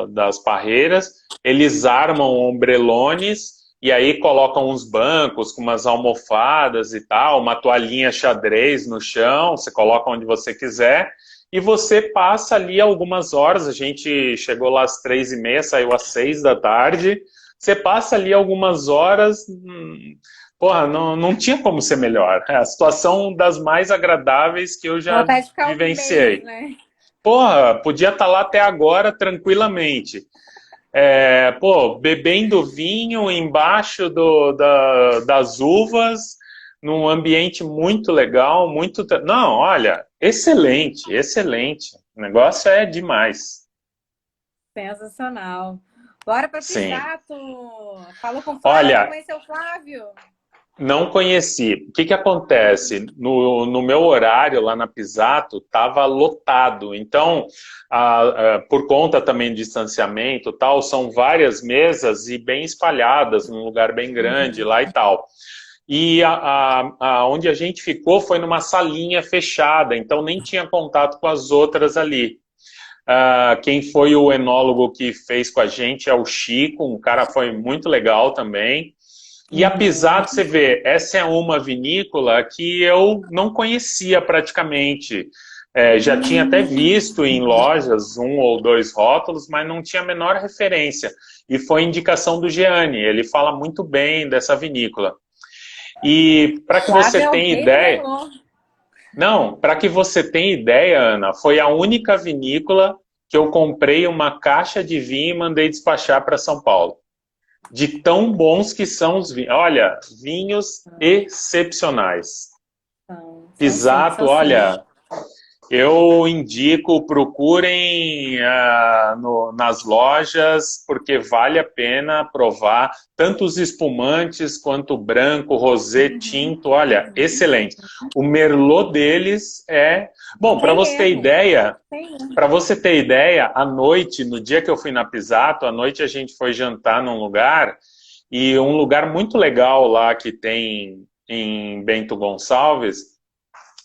das parreiras, eles armam ombrelones e aí colocam uns bancos com umas almofadas e tal, uma toalhinha xadrez no chão, você coloca onde você quiser, e você passa ali algumas horas, a gente chegou lá às 3h30, saiu às 6 da tarde, você passa ali algumas horas, porra, não tinha como ser melhor. É a situação das mais agradáveis que eu já Vontade de ficar vivenciei. um mês, né? Porra, podia estar lá até agora tranquilamente. Bebendo vinho embaixo das uvas, num ambiente muito legal, muito... Não, olha, excelente, excelente. O negócio é demais. Sensacional. Bora para Sim. Pisato. Falou com o Flávio, Olha, conheceu o Flávio? não conheci. O que acontece? No meu horário lá na Pisato, estava lotado. Então, por conta também do distanciamento tal, são várias mesas e bem espalhadas, num lugar bem grande lá e tal. E onde a gente ficou foi numa salinha fechada, então nem tinha contato com as outras ali. Quem foi o enólogo que fez com a gente é o Chico, um cara foi muito legal também. E a Pisato, você vê, essa é uma vinícola que eu não conhecia praticamente. Já tinha até visto em lojas 1 ou 2 rótulos, mas não tinha a menor referência. E foi indicação do Gianni, ele fala muito bem dessa vinícola. E para que você tenha ideia... Não, para que você tenha ideia, Ana, foi a única vinícola que eu comprei uma caixa de vinho e mandei despachar para São Paulo. De tão bons que são os vinhos. Olha, vinhos excepcionais. Pisato, olha, eu indico, procurem nas lojas, porque vale a pena provar tanto os espumantes quanto o branco, rosé, tinto, olha, excelente. O Merlot deles é... Bom, para você ter ideia, à noite, no dia que eu fui na Pisato, à noite a gente foi jantar num lugar, e um lugar muito legal lá que tem em Bento Gonçalves,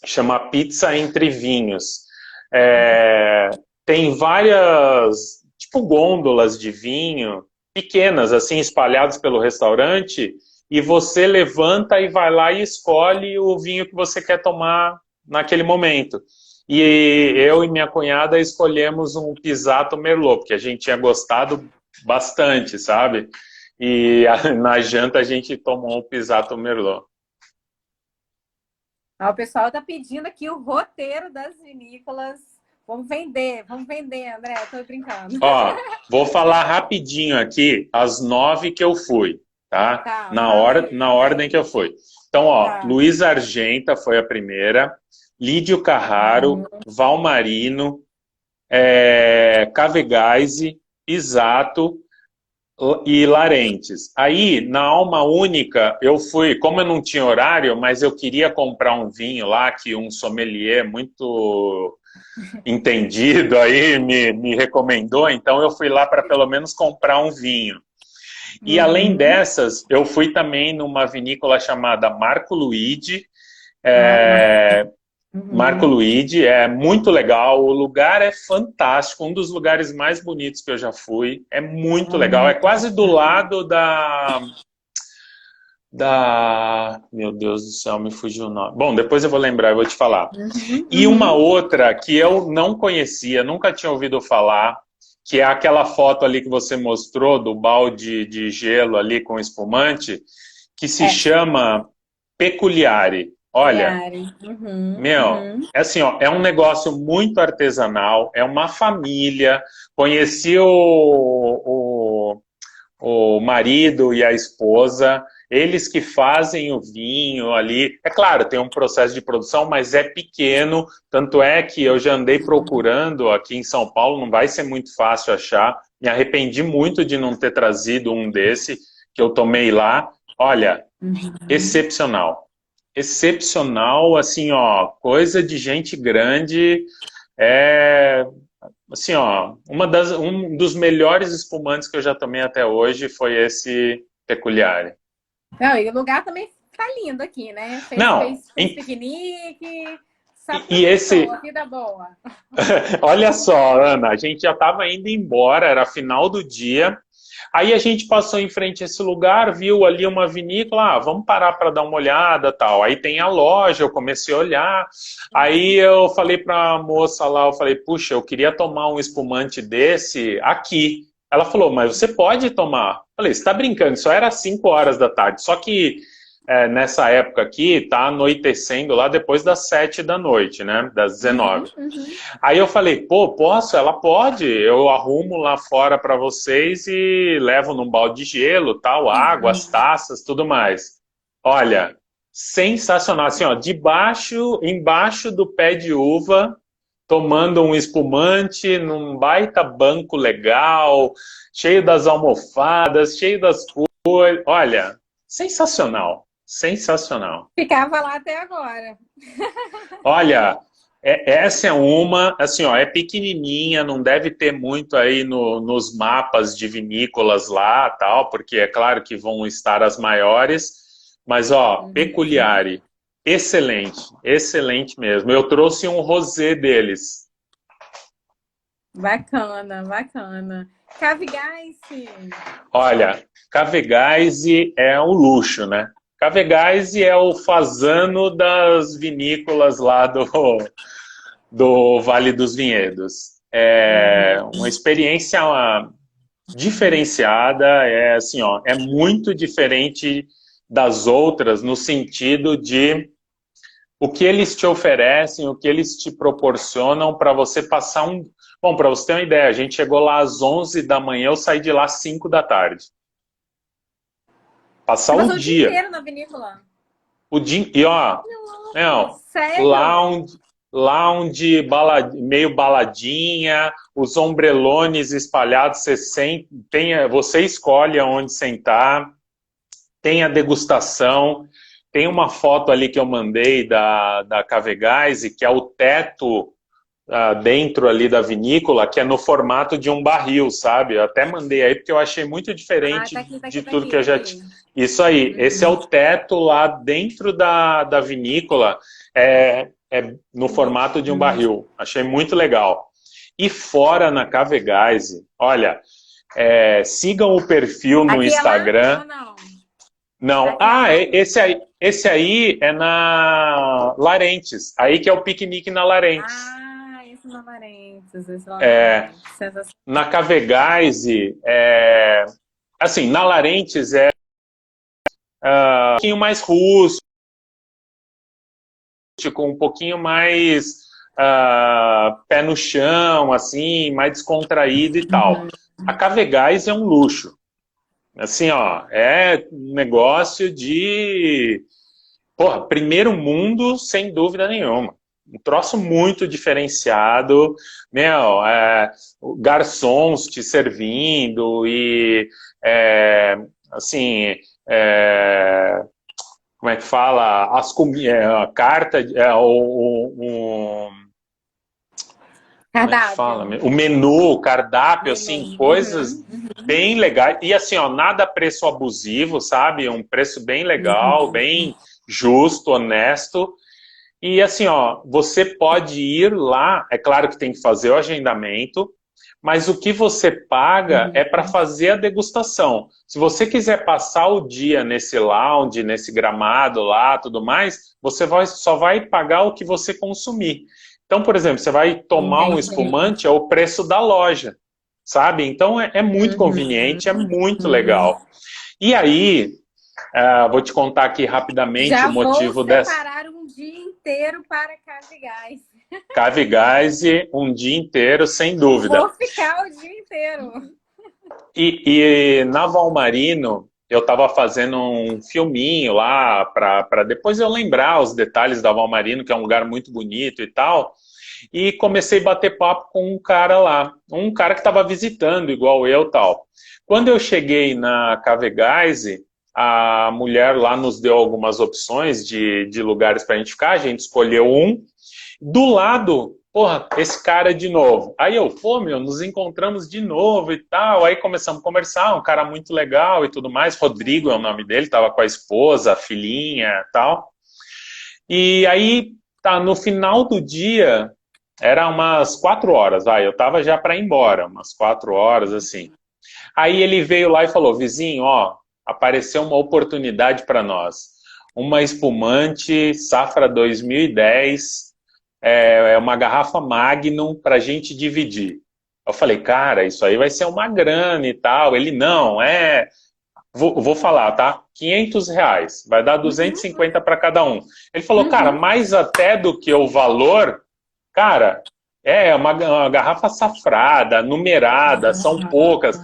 chama Pizza Entre Vinhos. Tem várias, tipo, gôndolas de vinho, pequenas, assim, espalhadas pelo restaurante, e você levanta e vai lá e escolhe o vinho que você quer tomar naquele momento. E eu e minha cunhada escolhemos um Pisato Merlot, porque a gente tinha gostado bastante, sabe? E na janta a gente tomou um Pisato Merlot. O pessoal tá pedindo aqui o roteiro das vinícolas. Vamos vender, André, tô brincando. Ó, vou falar rapidinho aqui as 9 que eu fui, tá? Na ordem que eu fui. Então, ó, Luiz Argenta foi a primeira, Lídio Carraro, Valmarino, Cavegaise, Isato, e Larentes. Aí, na Alma Única, eu fui, como eu não tinha horário, mas eu queria comprar um vinho lá que um sommelier muito entendido aí me recomendou, então eu fui lá para pelo menos comprar um vinho. E além Uhum. dessas, eu fui também numa vinícola chamada Marco Luigi. Ah, É, Marco uhum. Luigi é muito legal, o lugar é fantástico, um dos lugares mais bonitos que eu já fui. É muito legal, é Muito quase do bacana. lado Meu Deus do céu, me fugiu o nome. Bom, depois eu vou lembrar, eu vou te falar. Uhum, E uma uhum. outra que eu não conhecia, nunca tinha ouvido falar, que é aquela foto ali que você mostrou do balde de gelo ali com espumante, que se É, chama Peculiare. Olha, Oliari. Uhum, meu, uhum. é assim, ó, é um negócio muito artesanal, é uma família. Conheci o marido e a esposa, eles que fazem o vinho ali. É claro, tem um processo de produção, mas é pequeno. Tanto é que eu já andei procurando aqui em São Paulo, não vai ser muito fácil achar. Me arrependi muito de não ter trazido um desse que eu tomei lá. Olha, Uhum. excepcional. Excepcional, assim, ó, coisa de gente grande. É, assim, ó, um dos melhores espumantes que eu já tomei até hoje foi esse Peculiare. Não, e o lugar também tá lindo aqui, né? Não, Fez piquenique, só e aproveitou, a esse, vida boa. olha só, Ana, a gente já estava indo embora, era final do dia. Aí a gente passou em frente a esse lugar, viu ali uma vinícola, vamos parar para dar uma olhada, tal. Aí tem a loja, eu comecei a olhar. Aí eu falei para a moça lá, eu falei, puxa, eu queria tomar um espumante desse aqui. Ela falou, mas você pode tomar. Eu falei, você está brincando? Só era 5 horas da tarde. Só que nessa época aqui tá anoitecendo lá depois das 7 da noite, né? Das Uhum, 19. uhum. Aí eu falei, pô, posso? Ela pode. Eu arrumo lá fora para vocês e levo num balde de gelo, tal, água, as taças, tudo mais. Olha, sensacional. Assim, ó, embaixo do pé de uva, tomando um espumante num baita banco legal, cheio das almofadas, cheio das coisas. Olha, sensacional. Sensacional. Ficava lá até agora. Olha, essa é uma, assim, ó, é pequenininha, não deve ter muito aí nos mapas de vinícolas lá, tal, porque é claro que vão estar as maiores, mas, ó, Uhum. Peculiare, excelente, excelente mesmo. Eu trouxe um rosé deles. Bacana, bacana. Cavigás. Olha, Cavegaise é um luxo, né? Cavegaise é o fazano das vinícolas lá do Vale dos Vinhedos. É Uhum. uma experiência diferenciada, é assim, ó, é muito diferente das outras no sentido de o que eles te oferecem, o que eles te proporcionam para você passar um. Bom, para você ter uma ideia, a gente chegou lá às 11 da manhã, eu saí de lá às 5 da tarde. Passar Você o passou o dia dia. inteiro na vinícola? E ó, não, Sério? lounge, meio baladinha, os ombrelones espalhados, você escolhe aonde sentar, tem a degustação, tem uma foto ali que eu mandei da Cavegás, que é o teto dentro ali da vinícola, que é no formato de um barril, sabe? Eu até mandei aí porque eu achei muito Ah, diferente tá aqui, tá de aqui, tá tudo aqui, que eu tá já aqui. tinha. Isso aí, esse é o Uhum. teto lá dentro da vinícola, é no formato de um barril. Achei muito legal. E fora na Cavegás, olha, sigam o perfil no Aqui é lá ou Instagram. não? Não, Aqui é lá? esse aí é na Larentes, aí que é o piquenique na Larentes. Ah, esse Lavarentos, esse É, Lavarentos. Sensacional. na Cavegás, assim, na Larentes é um pouquinho mais rústico, um pouquinho mais pé no chão, assim, mais descontraído e tal. Uhum. A Cavegás é um luxo. Assim, ó, é um negócio de, porra, primeiro mundo, sem dúvida nenhuma. um troço muito diferenciado, meu, garçons te servindo e, assim, é, como é que fala? A carta, como é que fala? Cardápio. O menu, o cardápio, assim, Menu. coisas bem legais. E assim, ó, nada preço abusivo, sabe? Um preço bem legal, bem justo, honesto. E assim, ó, você pode ir lá, é claro que tem que fazer o agendamento, mas o que você paga é para fazer a degustação. Se você quiser passar o dia nesse lounge, nesse gramado lá, tudo mais, você só vai pagar o que você consumir. Então, por exemplo, você vai tomar um Entendi. espumante, é o preço da loja, sabe? Então é muito conveniente, é muito legal. E aí, vou te contar aqui rapidamente o Já vou motivo dessa. separar um dia inteiro para Casa e Gás. Cave Gás um dia inteiro, sem dúvida. Vou ficar o dia inteiro. E na Valmarino, eu estava fazendo um filminho lá para depois eu lembrar os detalhes da Valmarino, que é um lugar muito bonito e tal. E comecei a bater papo com um cara lá, um cara que estava visitando, igual eu tal. Quando eu cheguei na Cavegaise, a mulher lá nos deu algumas opções de lugares para a gente ficar, a gente escolheu um. Do lado, porra, esse cara de novo. Aí eu, pô, meu, nos encontramos de novo e tal. Aí começamos a conversar, um cara muito legal e tudo mais. Rodrigo é o nome dele, tava com a esposa, a filhinha e tal. E aí, tá, no final do dia, era umas 4 horas, vai, eu tava já para ir embora, umas 4 horas, assim. Aí ele veio lá e falou, vizinho, ó, apareceu uma oportunidade para nós. Uma espumante, safra 2010, é uma garrafa Magnum para a gente dividir. Eu falei, cara, isso aí vai ser uma grana e tal. Ele, não, vou falar, tá? R$ 500, vai dar 250 para cada um. Ele falou, cara, mais até do que o valor, cara, é uma garrafa safrada, numerada, são poucas.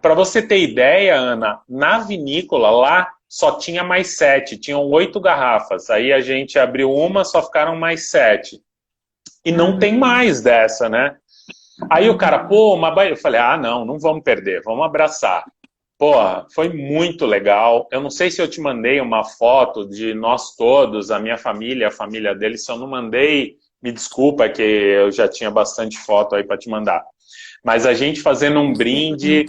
Para você ter ideia, Ana, na vinícola lá só tinha mais 7, tinham 8 garrafas. Aí a gente abriu uma, só ficaram mais 7. E não tem mais dessa, né? Aí o cara, pô, eu falei, não vamos perder, vamos abraçar. Porra, foi muito legal. Eu não sei se eu te mandei uma foto de nós todos, a minha família, a família dele. Se eu não mandei, me desculpa, que eu já tinha bastante foto aí para te mandar. Mas a gente fazendo um brinde,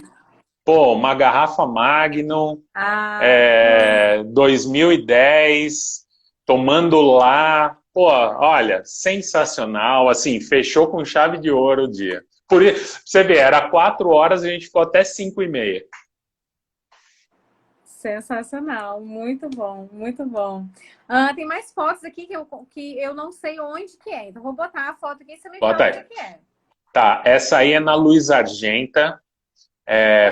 pô, uma garrafa Magnum, 2010, tomando lá. Pô, olha, sensacional, assim, fechou com chave de ouro o dia. Por isso, você vê, era 4 horas e a gente ficou até 5h30. Sensacional, muito bom, muito bom. Tem mais fotos aqui que eu não sei onde que é. Então vou botar a foto aqui e você me Bota fala aí. onde que é. Tá, essa aí é na Luiz Argenta.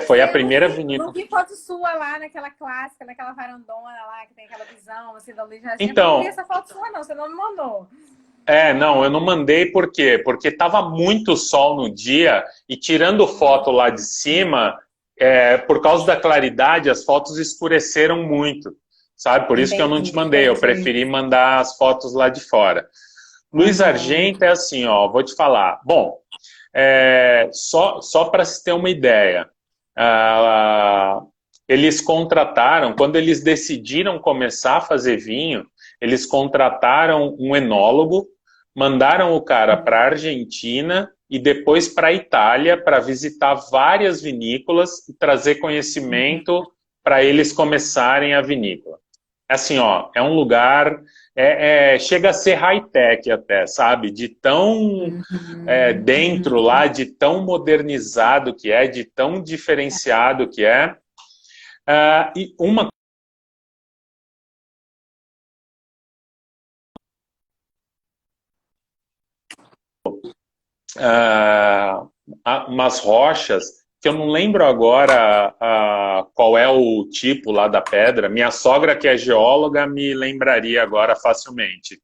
Foi a primeira vinícola. Não vi foto sua lá naquela clássica, naquela varandona lá, que tem aquela visão assim, da Luiz Argenta. Então, não vi essa foto sua não, você não me mandou. não, eu não mandei por quê? Porque estava muito sol no dia e tirando foto lá de cima, por causa da claridade, as fotos escureceram muito, sabe? Por isso que eu não te mandei, eu preferi mandar as fotos lá de fora. Luiz Argenta é assim, ó, vou te falar. Bom, só para se ter uma ideia, eles contrataram, quando eles decidiram começar a fazer vinho, eles contrataram um enólogo, mandaram o cara para a Argentina e depois para a Itália para visitar várias vinícolas e trazer conhecimento para eles começarem a vinícola. Assim, ó, é um lugar, chega a ser high-tech até, sabe? De tão dentro lá, de tão modernizado que é, de tão diferenciado que é. E uma umas rochas que eu não lembro agora qual é o tipo lá da pedra. Minha sogra, que é geóloga, me lembraria agora facilmente.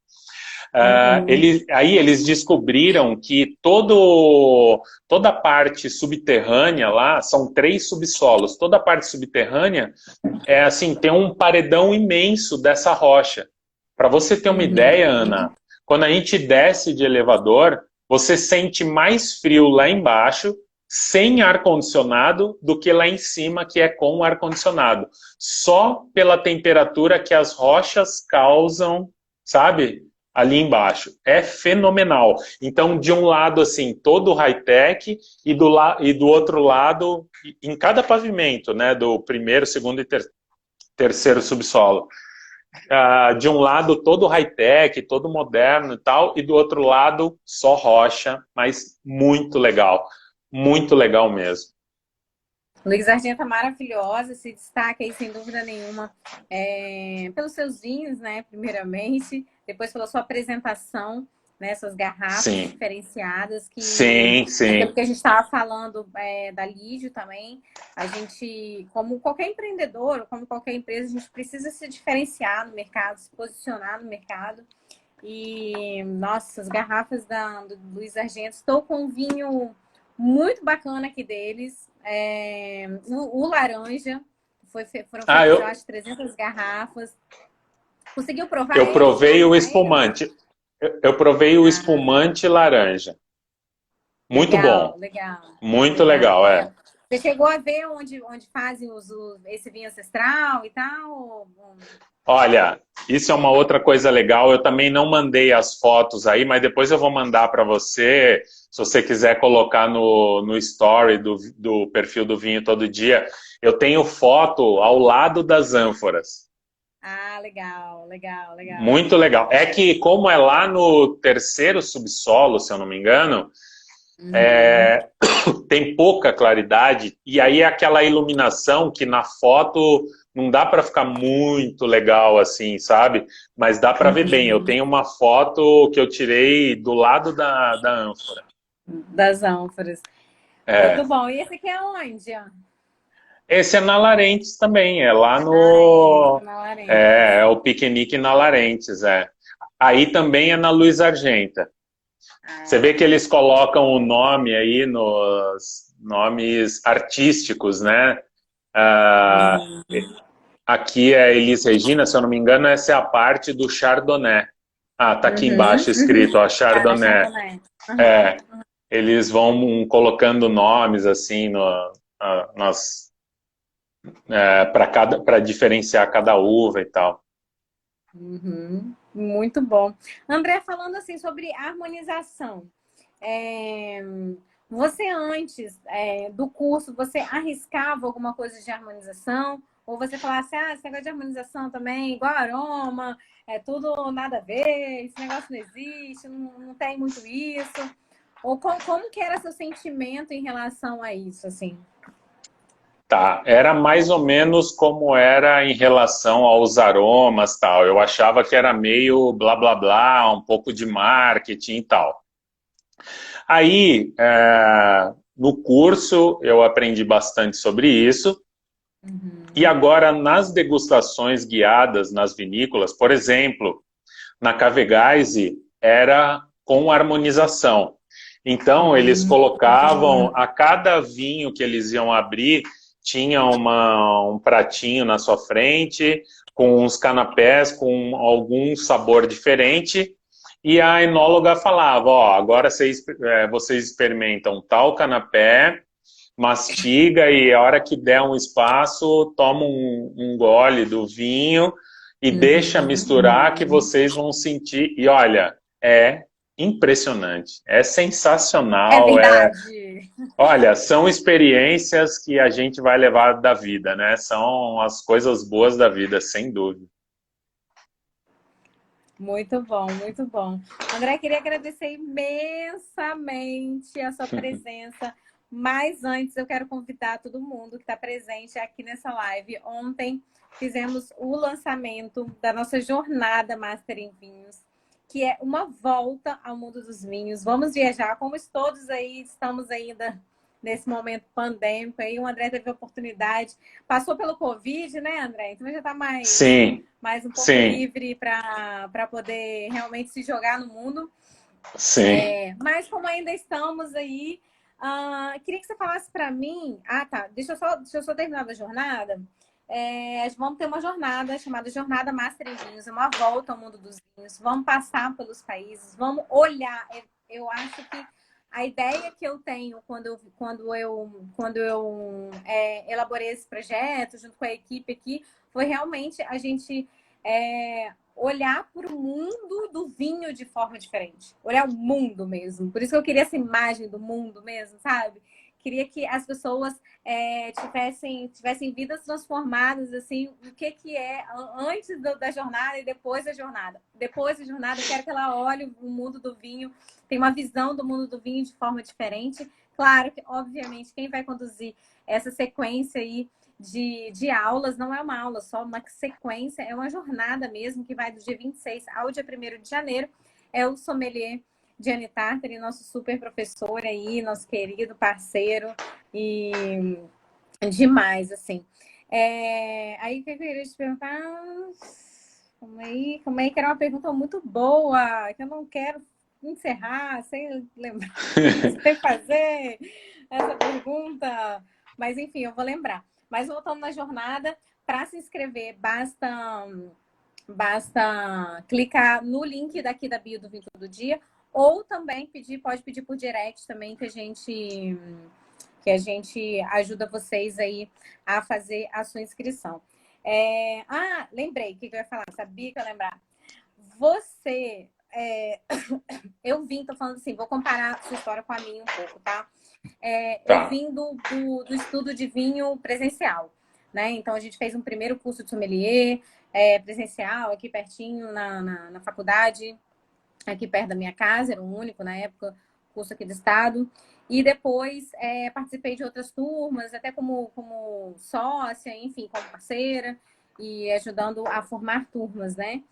Aí eles descobriram que toda a parte subterrânea lá, são 3 subsolos, toda a parte subterrânea assim, tem um paredão imenso dessa rocha. Para você ter uma ideia, Ana, quando a gente desce de elevador, você sente mais frio lá embaixo, sem ar-condicionado, do que lá em cima, que é com ar-condicionado. Só pela temperatura que as rochas causam, sabe? Ali embaixo. É fenomenal. Então, de um lado, assim, todo high-tech, e do outro lado, em cada pavimento, né? Do primeiro, segundo e terceiro subsolo. De um lado todo high-tech, todo moderno e tal, e do outro lado só rocha, mas muito legal mesmo. Luiz Argenta maravilhosa, se destaca aí sem dúvida nenhuma pelos seus vinhos, né? Primeiramente, depois pela sua apresentação, né? Suas garrafas Sim, diferenciadas, que sim, aquilo sim, que a gente estava falando da Lídio também, a gente, como qualquer empreendedor, como qualquer empresa, a gente precisa se diferenciar no mercado, se posicionar no mercado. E, nossa, as garrafas do Luiz Argento, estou com um vinho muito bacana aqui deles. O laranja, foram Ah, feitas, eu eu, acho, 300 garrafas. Conseguiu provar eu eles provei já? o Já eles? espumante. Eu provei o Ah, espumante laranja. Muito legal, bom, legal, muito legal, legal, é. legal. Você chegou a ver onde fazem esse vinho ancestral e tal? Olha, isso é uma outra coisa legal. Eu também não mandei as fotos aí, mas depois eu vou mandar para você, se você quiser colocar no story do perfil do Vinho Todo Dia. Eu tenho foto ao lado das ânforas. Ah, legal, legal, legal. Muito legal. É que, como é lá no terceiro subsolo, se eu não me engano, Uhum. tem pouca claridade, e aí é aquela iluminação que na foto não dá para ficar muito legal assim, sabe? Mas dá para ver bem. Eu Uhum. tenho uma foto que eu tirei do lado da ânfora. Das ânforas. Muito É. bom. E esse aqui é onde? Esse é na Larentes também, é lá Ah, é, esse é no. na É, Larentes. é o Piquenique na Larentes, é. Aí também é na Luiz Argenta. Você vê que Ah, eles colocam o nome aí nos nomes artísticos, né? Ah, uhum. aqui é Elis Regina, se eu não me engano, essa é a parte do Chardonnay. Ah, tá aqui Uhum. embaixo escrito, ó, Tá na Chardonnay. Chardonnay. Uhum. É, eles vão colocando nomes assim nas para diferenciar cada uva e tal. Uhum. Muito bom. André, falando assim sobre harmonização, é, você antes do curso, você arriscava alguma coisa de harmonização? Ou você falasse, esse negócio de harmonização também, igual aroma, é tudo nada a ver, esse negócio não existe, não tem muito isso. Ou como que era seu sentimento em relação a isso, assim? Tá, era mais ou menos como era em relação aos aromas tal. Eu achava que era meio blá blá blá, um pouco de marketing e tal. Aí, no curso, eu aprendi bastante sobre isso. E Uhum. agora, nas degustações guiadas nas vinícolas, por exemplo, na Cavegaise, era com harmonização. Então, eles Uhum. colocavam, a cada vinho que eles iam abrir, tinha um pratinho na sua frente, com uns canapés com algum sabor diferente, e a enóloga falava, ó, agora vocês experimentam tal canapé, mastiga e a hora que der um espaço, toma um gole do vinho e deixa misturar que Uhum. vocês vão sentir. E olha, é impressionante, é É sensacional, verdade. olha, são experiências que a gente vai levar da vida, né? São as coisas boas da vida, sem dúvida. Muito bom, muito bom. André, queria agradecer imensamente a sua presença. Mas antes, eu quero convidar todo mundo que está presente aqui nessa live. Ontem fizemos o lançamento da nossa jornada Master em Vinhos, que é uma volta ao mundo dos vinhos. Vamos viajar, como todos aí estamos ainda nesse momento pandêmico. Aí o André teve a oportunidade, passou pelo Covid, né, André? Então já está Sim, mais um pouco sim, livre para poder realmente se jogar no mundo. sim. Mas como ainda estamos aí, queria que você falasse para mim. Ah, tá. Deixa eu só terminar da jornada. vamos ter uma jornada chamada Jornada Master em Vinhos, uma volta ao mundo dos vinhos. Vamos passar pelos países, vamos olhar. Eu acho que a ideia que eu tenho quando eu elaborei esse projeto junto com a equipe aqui foi realmente a gente olhar para o mundo do vinho de forma diferente. Olhar o mundo mesmo. Por isso que eu queria essa imagem do mundo mesmo, sabe? Queria que as pessoas tivessem vidas transformadas, assim, o que é antes da jornada e depois da jornada. Depois da jornada, eu quero que ela olhe o mundo do vinho, tem uma visão do mundo do vinho de forma diferente. Claro que, obviamente, quem vai conduzir essa sequência aí de aulas não é uma aula só, uma sequência, é uma jornada mesmo, que vai do dia 26 ao dia 1º de janeiro. É o sommelier Gianni Tartari, nosso super professor aí, nosso querido parceiro e demais, assim. Aí, o que eu queria te perguntar? Como aí, que era uma pergunta muito boa, que eu não quero encerrar sem lembrar, sem fazer essa pergunta. Mas, enfim, eu vou lembrar. Mas voltando na jornada, para se inscrever, basta clicar no link daqui da bio do Vinho Todo Dia, ou também pode pedir por direct também, que a gente ajuda vocês aí a fazer a sua inscrição. Lembrei o que eu ia falar, sabia que eu ia lembrar. Você, eu vim, tô falando assim, vou comparar a sua história com a minha um pouco, tá? Eu vim do estudo de vinho presencial, né? Então, a gente fez um primeiro curso de sommelier presencial, aqui pertinho, na faculdade, aqui perto da minha casa, era o único na época, curso aqui do estado. E depois participei de outras turmas, até como sócia, enfim, como parceira, e ajudando a formar turmas, né?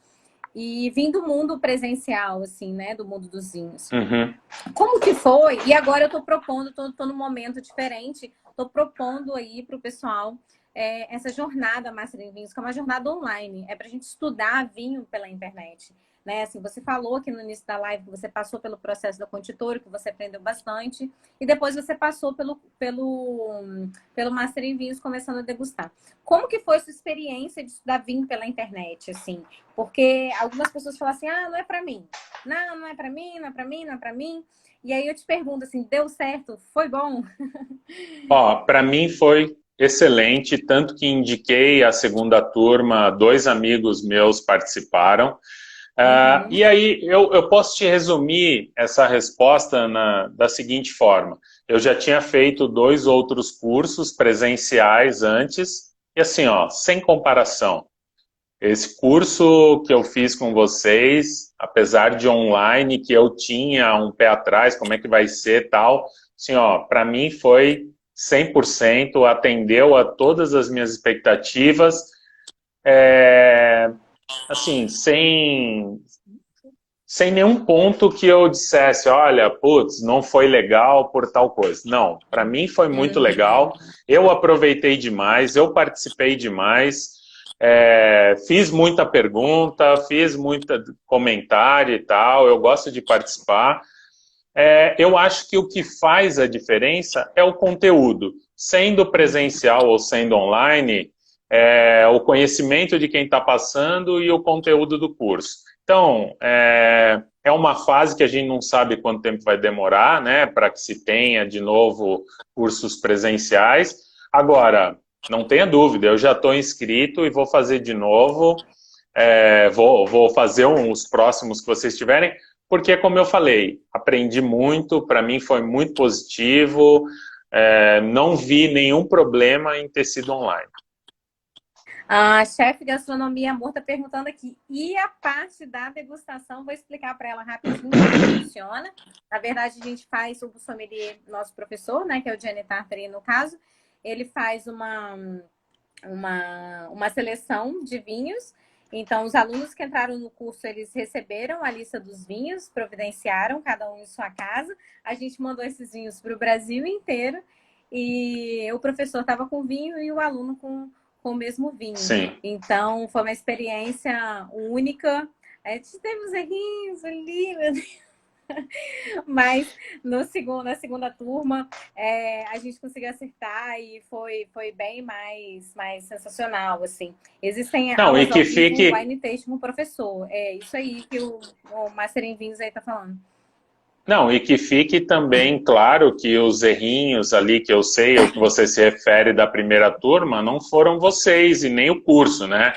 E vim do mundo presencial, assim, né? Do mundo dos vinhos. Uhum. Como que foi? E agora eu tô propondo, tô num momento diferente, tô propondo aí pro pessoal essa jornada Master em Vinhos, que é uma jornada online. É pra gente estudar vinho pela internet. Né? Assim, você falou aqui no início da live que você passou pelo processo da Conditori, que você aprendeu bastante, e depois você passou pelo Master em Vinhos, começando a degustar. Como que foi a sua experiência de estudar vinho pela internet, assim? Porque algumas pessoas falam assim, não é para mim. Não é para mim, não é para mim, não é para mim. E aí eu te pergunto assim, deu certo? Foi bom? Para mim foi excelente, tanto que indiquei a segunda turma, 2 amigos meus participaram. E aí eu posso te resumir essa resposta da seguinte forma. Eu já tinha feito 2 outros cursos presenciais antes, e assim, sem comparação. Esse curso que eu fiz com vocês, apesar de online, que eu tinha um pé atrás, como é que vai ser tal, assim, para mim foi 100%, atendeu a todas as minhas expectativas, assim, sem nenhum ponto que eu dissesse, olha, putz, não foi legal por tal coisa. Não, para mim foi muito legal, eu aproveitei demais, eu participei demais, fiz muita pergunta, fiz muito comentário e tal, eu gosto de participar. Eu acho que o que faz a diferença é o conteúdo. Sendo presencial ou sendo online, o conhecimento de quem está passando e o conteúdo do curso. Então, é uma fase que a gente não sabe quanto tempo vai demorar, né, para que se tenha de novo cursos presenciais. Agora, não tenha dúvida, eu já estou inscrito e vou fazer de novo. Vou fazer os próximos que vocês tiverem, porque, como eu falei, aprendi muito, para mim foi muito positivo, não vi nenhum problema em ter sido online. A chefe de gastronomia, Amor, está perguntando aqui. E a parte da degustação, vou explicar para ela rapidinho como funciona. Na verdade, a gente faz o sommelier, nosso professor, né, que é o Gianni Tartari, no caso, ele faz uma seleção de vinhos. Então, os alunos que entraram no curso, eles receberam a lista dos vinhos, providenciaram, cada um em sua casa. A gente mandou esses vinhos para o Brasil inteiro. E o professor estava com vinho e o aluno com o mesmo vinho. Sim. Então, foi uma experiência única. Teve uns errinhos ali, meu Deus. Mas no na segunda turma, a gente conseguiu acertar e foi bem mais sensacional, assim. Existem Não, e aulas que ao vivo, fique, blind test com o professor. É isso aí que o Master em Vinhos aí tá falando. não, e que fique também claro que os errinhos ali que eu sei, o que você se refere da primeira turma, não foram vocês e nem o curso, né?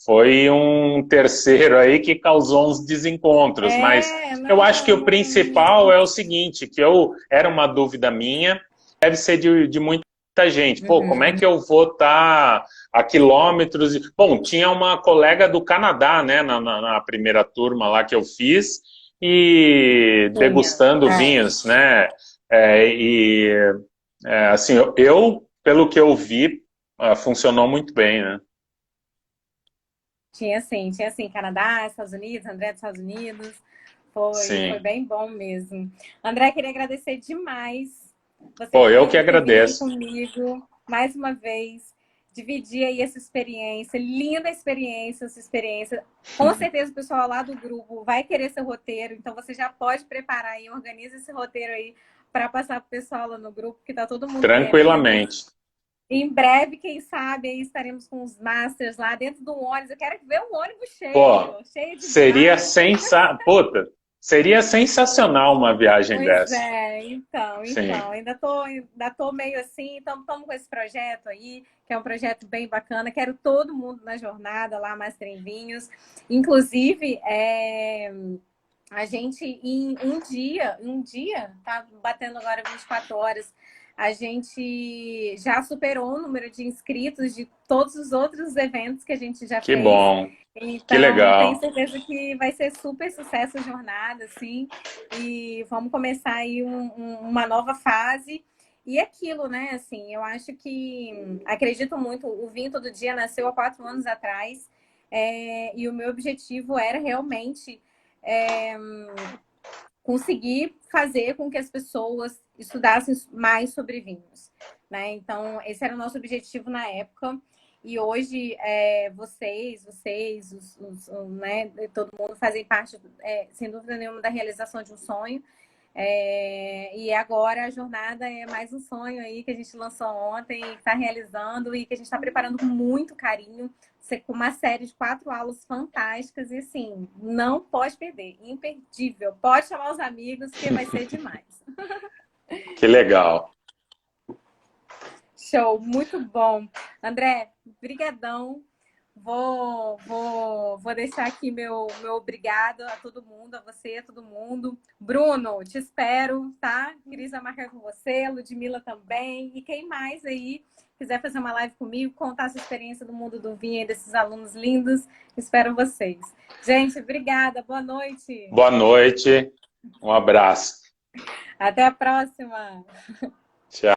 Foi um terceiro aí que causou uns desencontros, mas eu acho que Não, o principal é o seguinte, que eu era uma dúvida minha, deve ser de muita gente. Pô, como é Uhum. que eu vou estar a quilômetros? Bom, tinha uma colega do Canadá, né, na primeira turma lá que eu fiz, e Tinha. degustando É. vinhos, né? E assim, pelo que eu vi, funcionou muito bem, né? Tinha sim, Canadá, Estados Unidos, André dos Estados Unidos. Foi Sim. bem bom mesmo. André, queria agradecer demais você Pô, eu que ter vindo aqui agradeço. comigo mais uma vez, dividir aí essa experiência, linda experiência, essa experiência. Com certeza o pessoal lá do grupo vai querer seu roteiro, então você já pode preparar e organiza esse roteiro aí para passar para o pessoal lá no grupo, que tá todo mundo querendo. Tranquilamente. Em breve, quem sabe, aí estaremos com os Masters lá dentro do ônibus. Eu quero ver o ônibus cheio, Pô, cheio de seria Masters. sensa... Puta, seria sensacional uma viagem Pois dessa. é, Sim. ainda tô meio assim, então estamos com esse projeto aí, que é um projeto bem bacana. Quero todo mundo na jornada lá, Master em Vinhos. Inclusive, a gente em um dia, tá batendo agora 24 horas, a gente já superou o número de inscritos de todos os outros eventos que a gente já Que fez. bom. Que Então, tenho legal. certeza que vai ser super sucesso a jornada, assim, e vamos começar aí uma nova fase. E aquilo, né, assim, eu acho que, acredito muito, o Vinho Todo Dia nasceu há 4 anos atrás, e o meu objetivo era realmente é, conseguir fazer com que as pessoas estudassem mais sobre vinhos, né? Então, esse era o nosso objetivo na época. E hoje, né, todo mundo fazem parte, sem dúvida nenhuma, da realização de um sonho. E agora a jornada é mais um sonho aí que a gente lançou ontem, que está realizando e que a gente está preparando com muito carinho, com uma série de 4 aulas fantásticas e assim, não pode perder, imperdível. Pode chamar os amigos que vai ser demais. Que legal. Show, muito bom. André, brigadão. Vou deixar aqui meu obrigado a todo mundo, a você, a todo mundo. Bruno, te espero, tá? Cris vai marcar com você, Ludmilla também. E quem mais aí quiser fazer uma live comigo, contar a sua experiência do mundo do vinho e desses alunos lindos, espero vocês. Gente, obrigada, boa noite. Boa noite. Um abraço. Até a próxima. Tchau.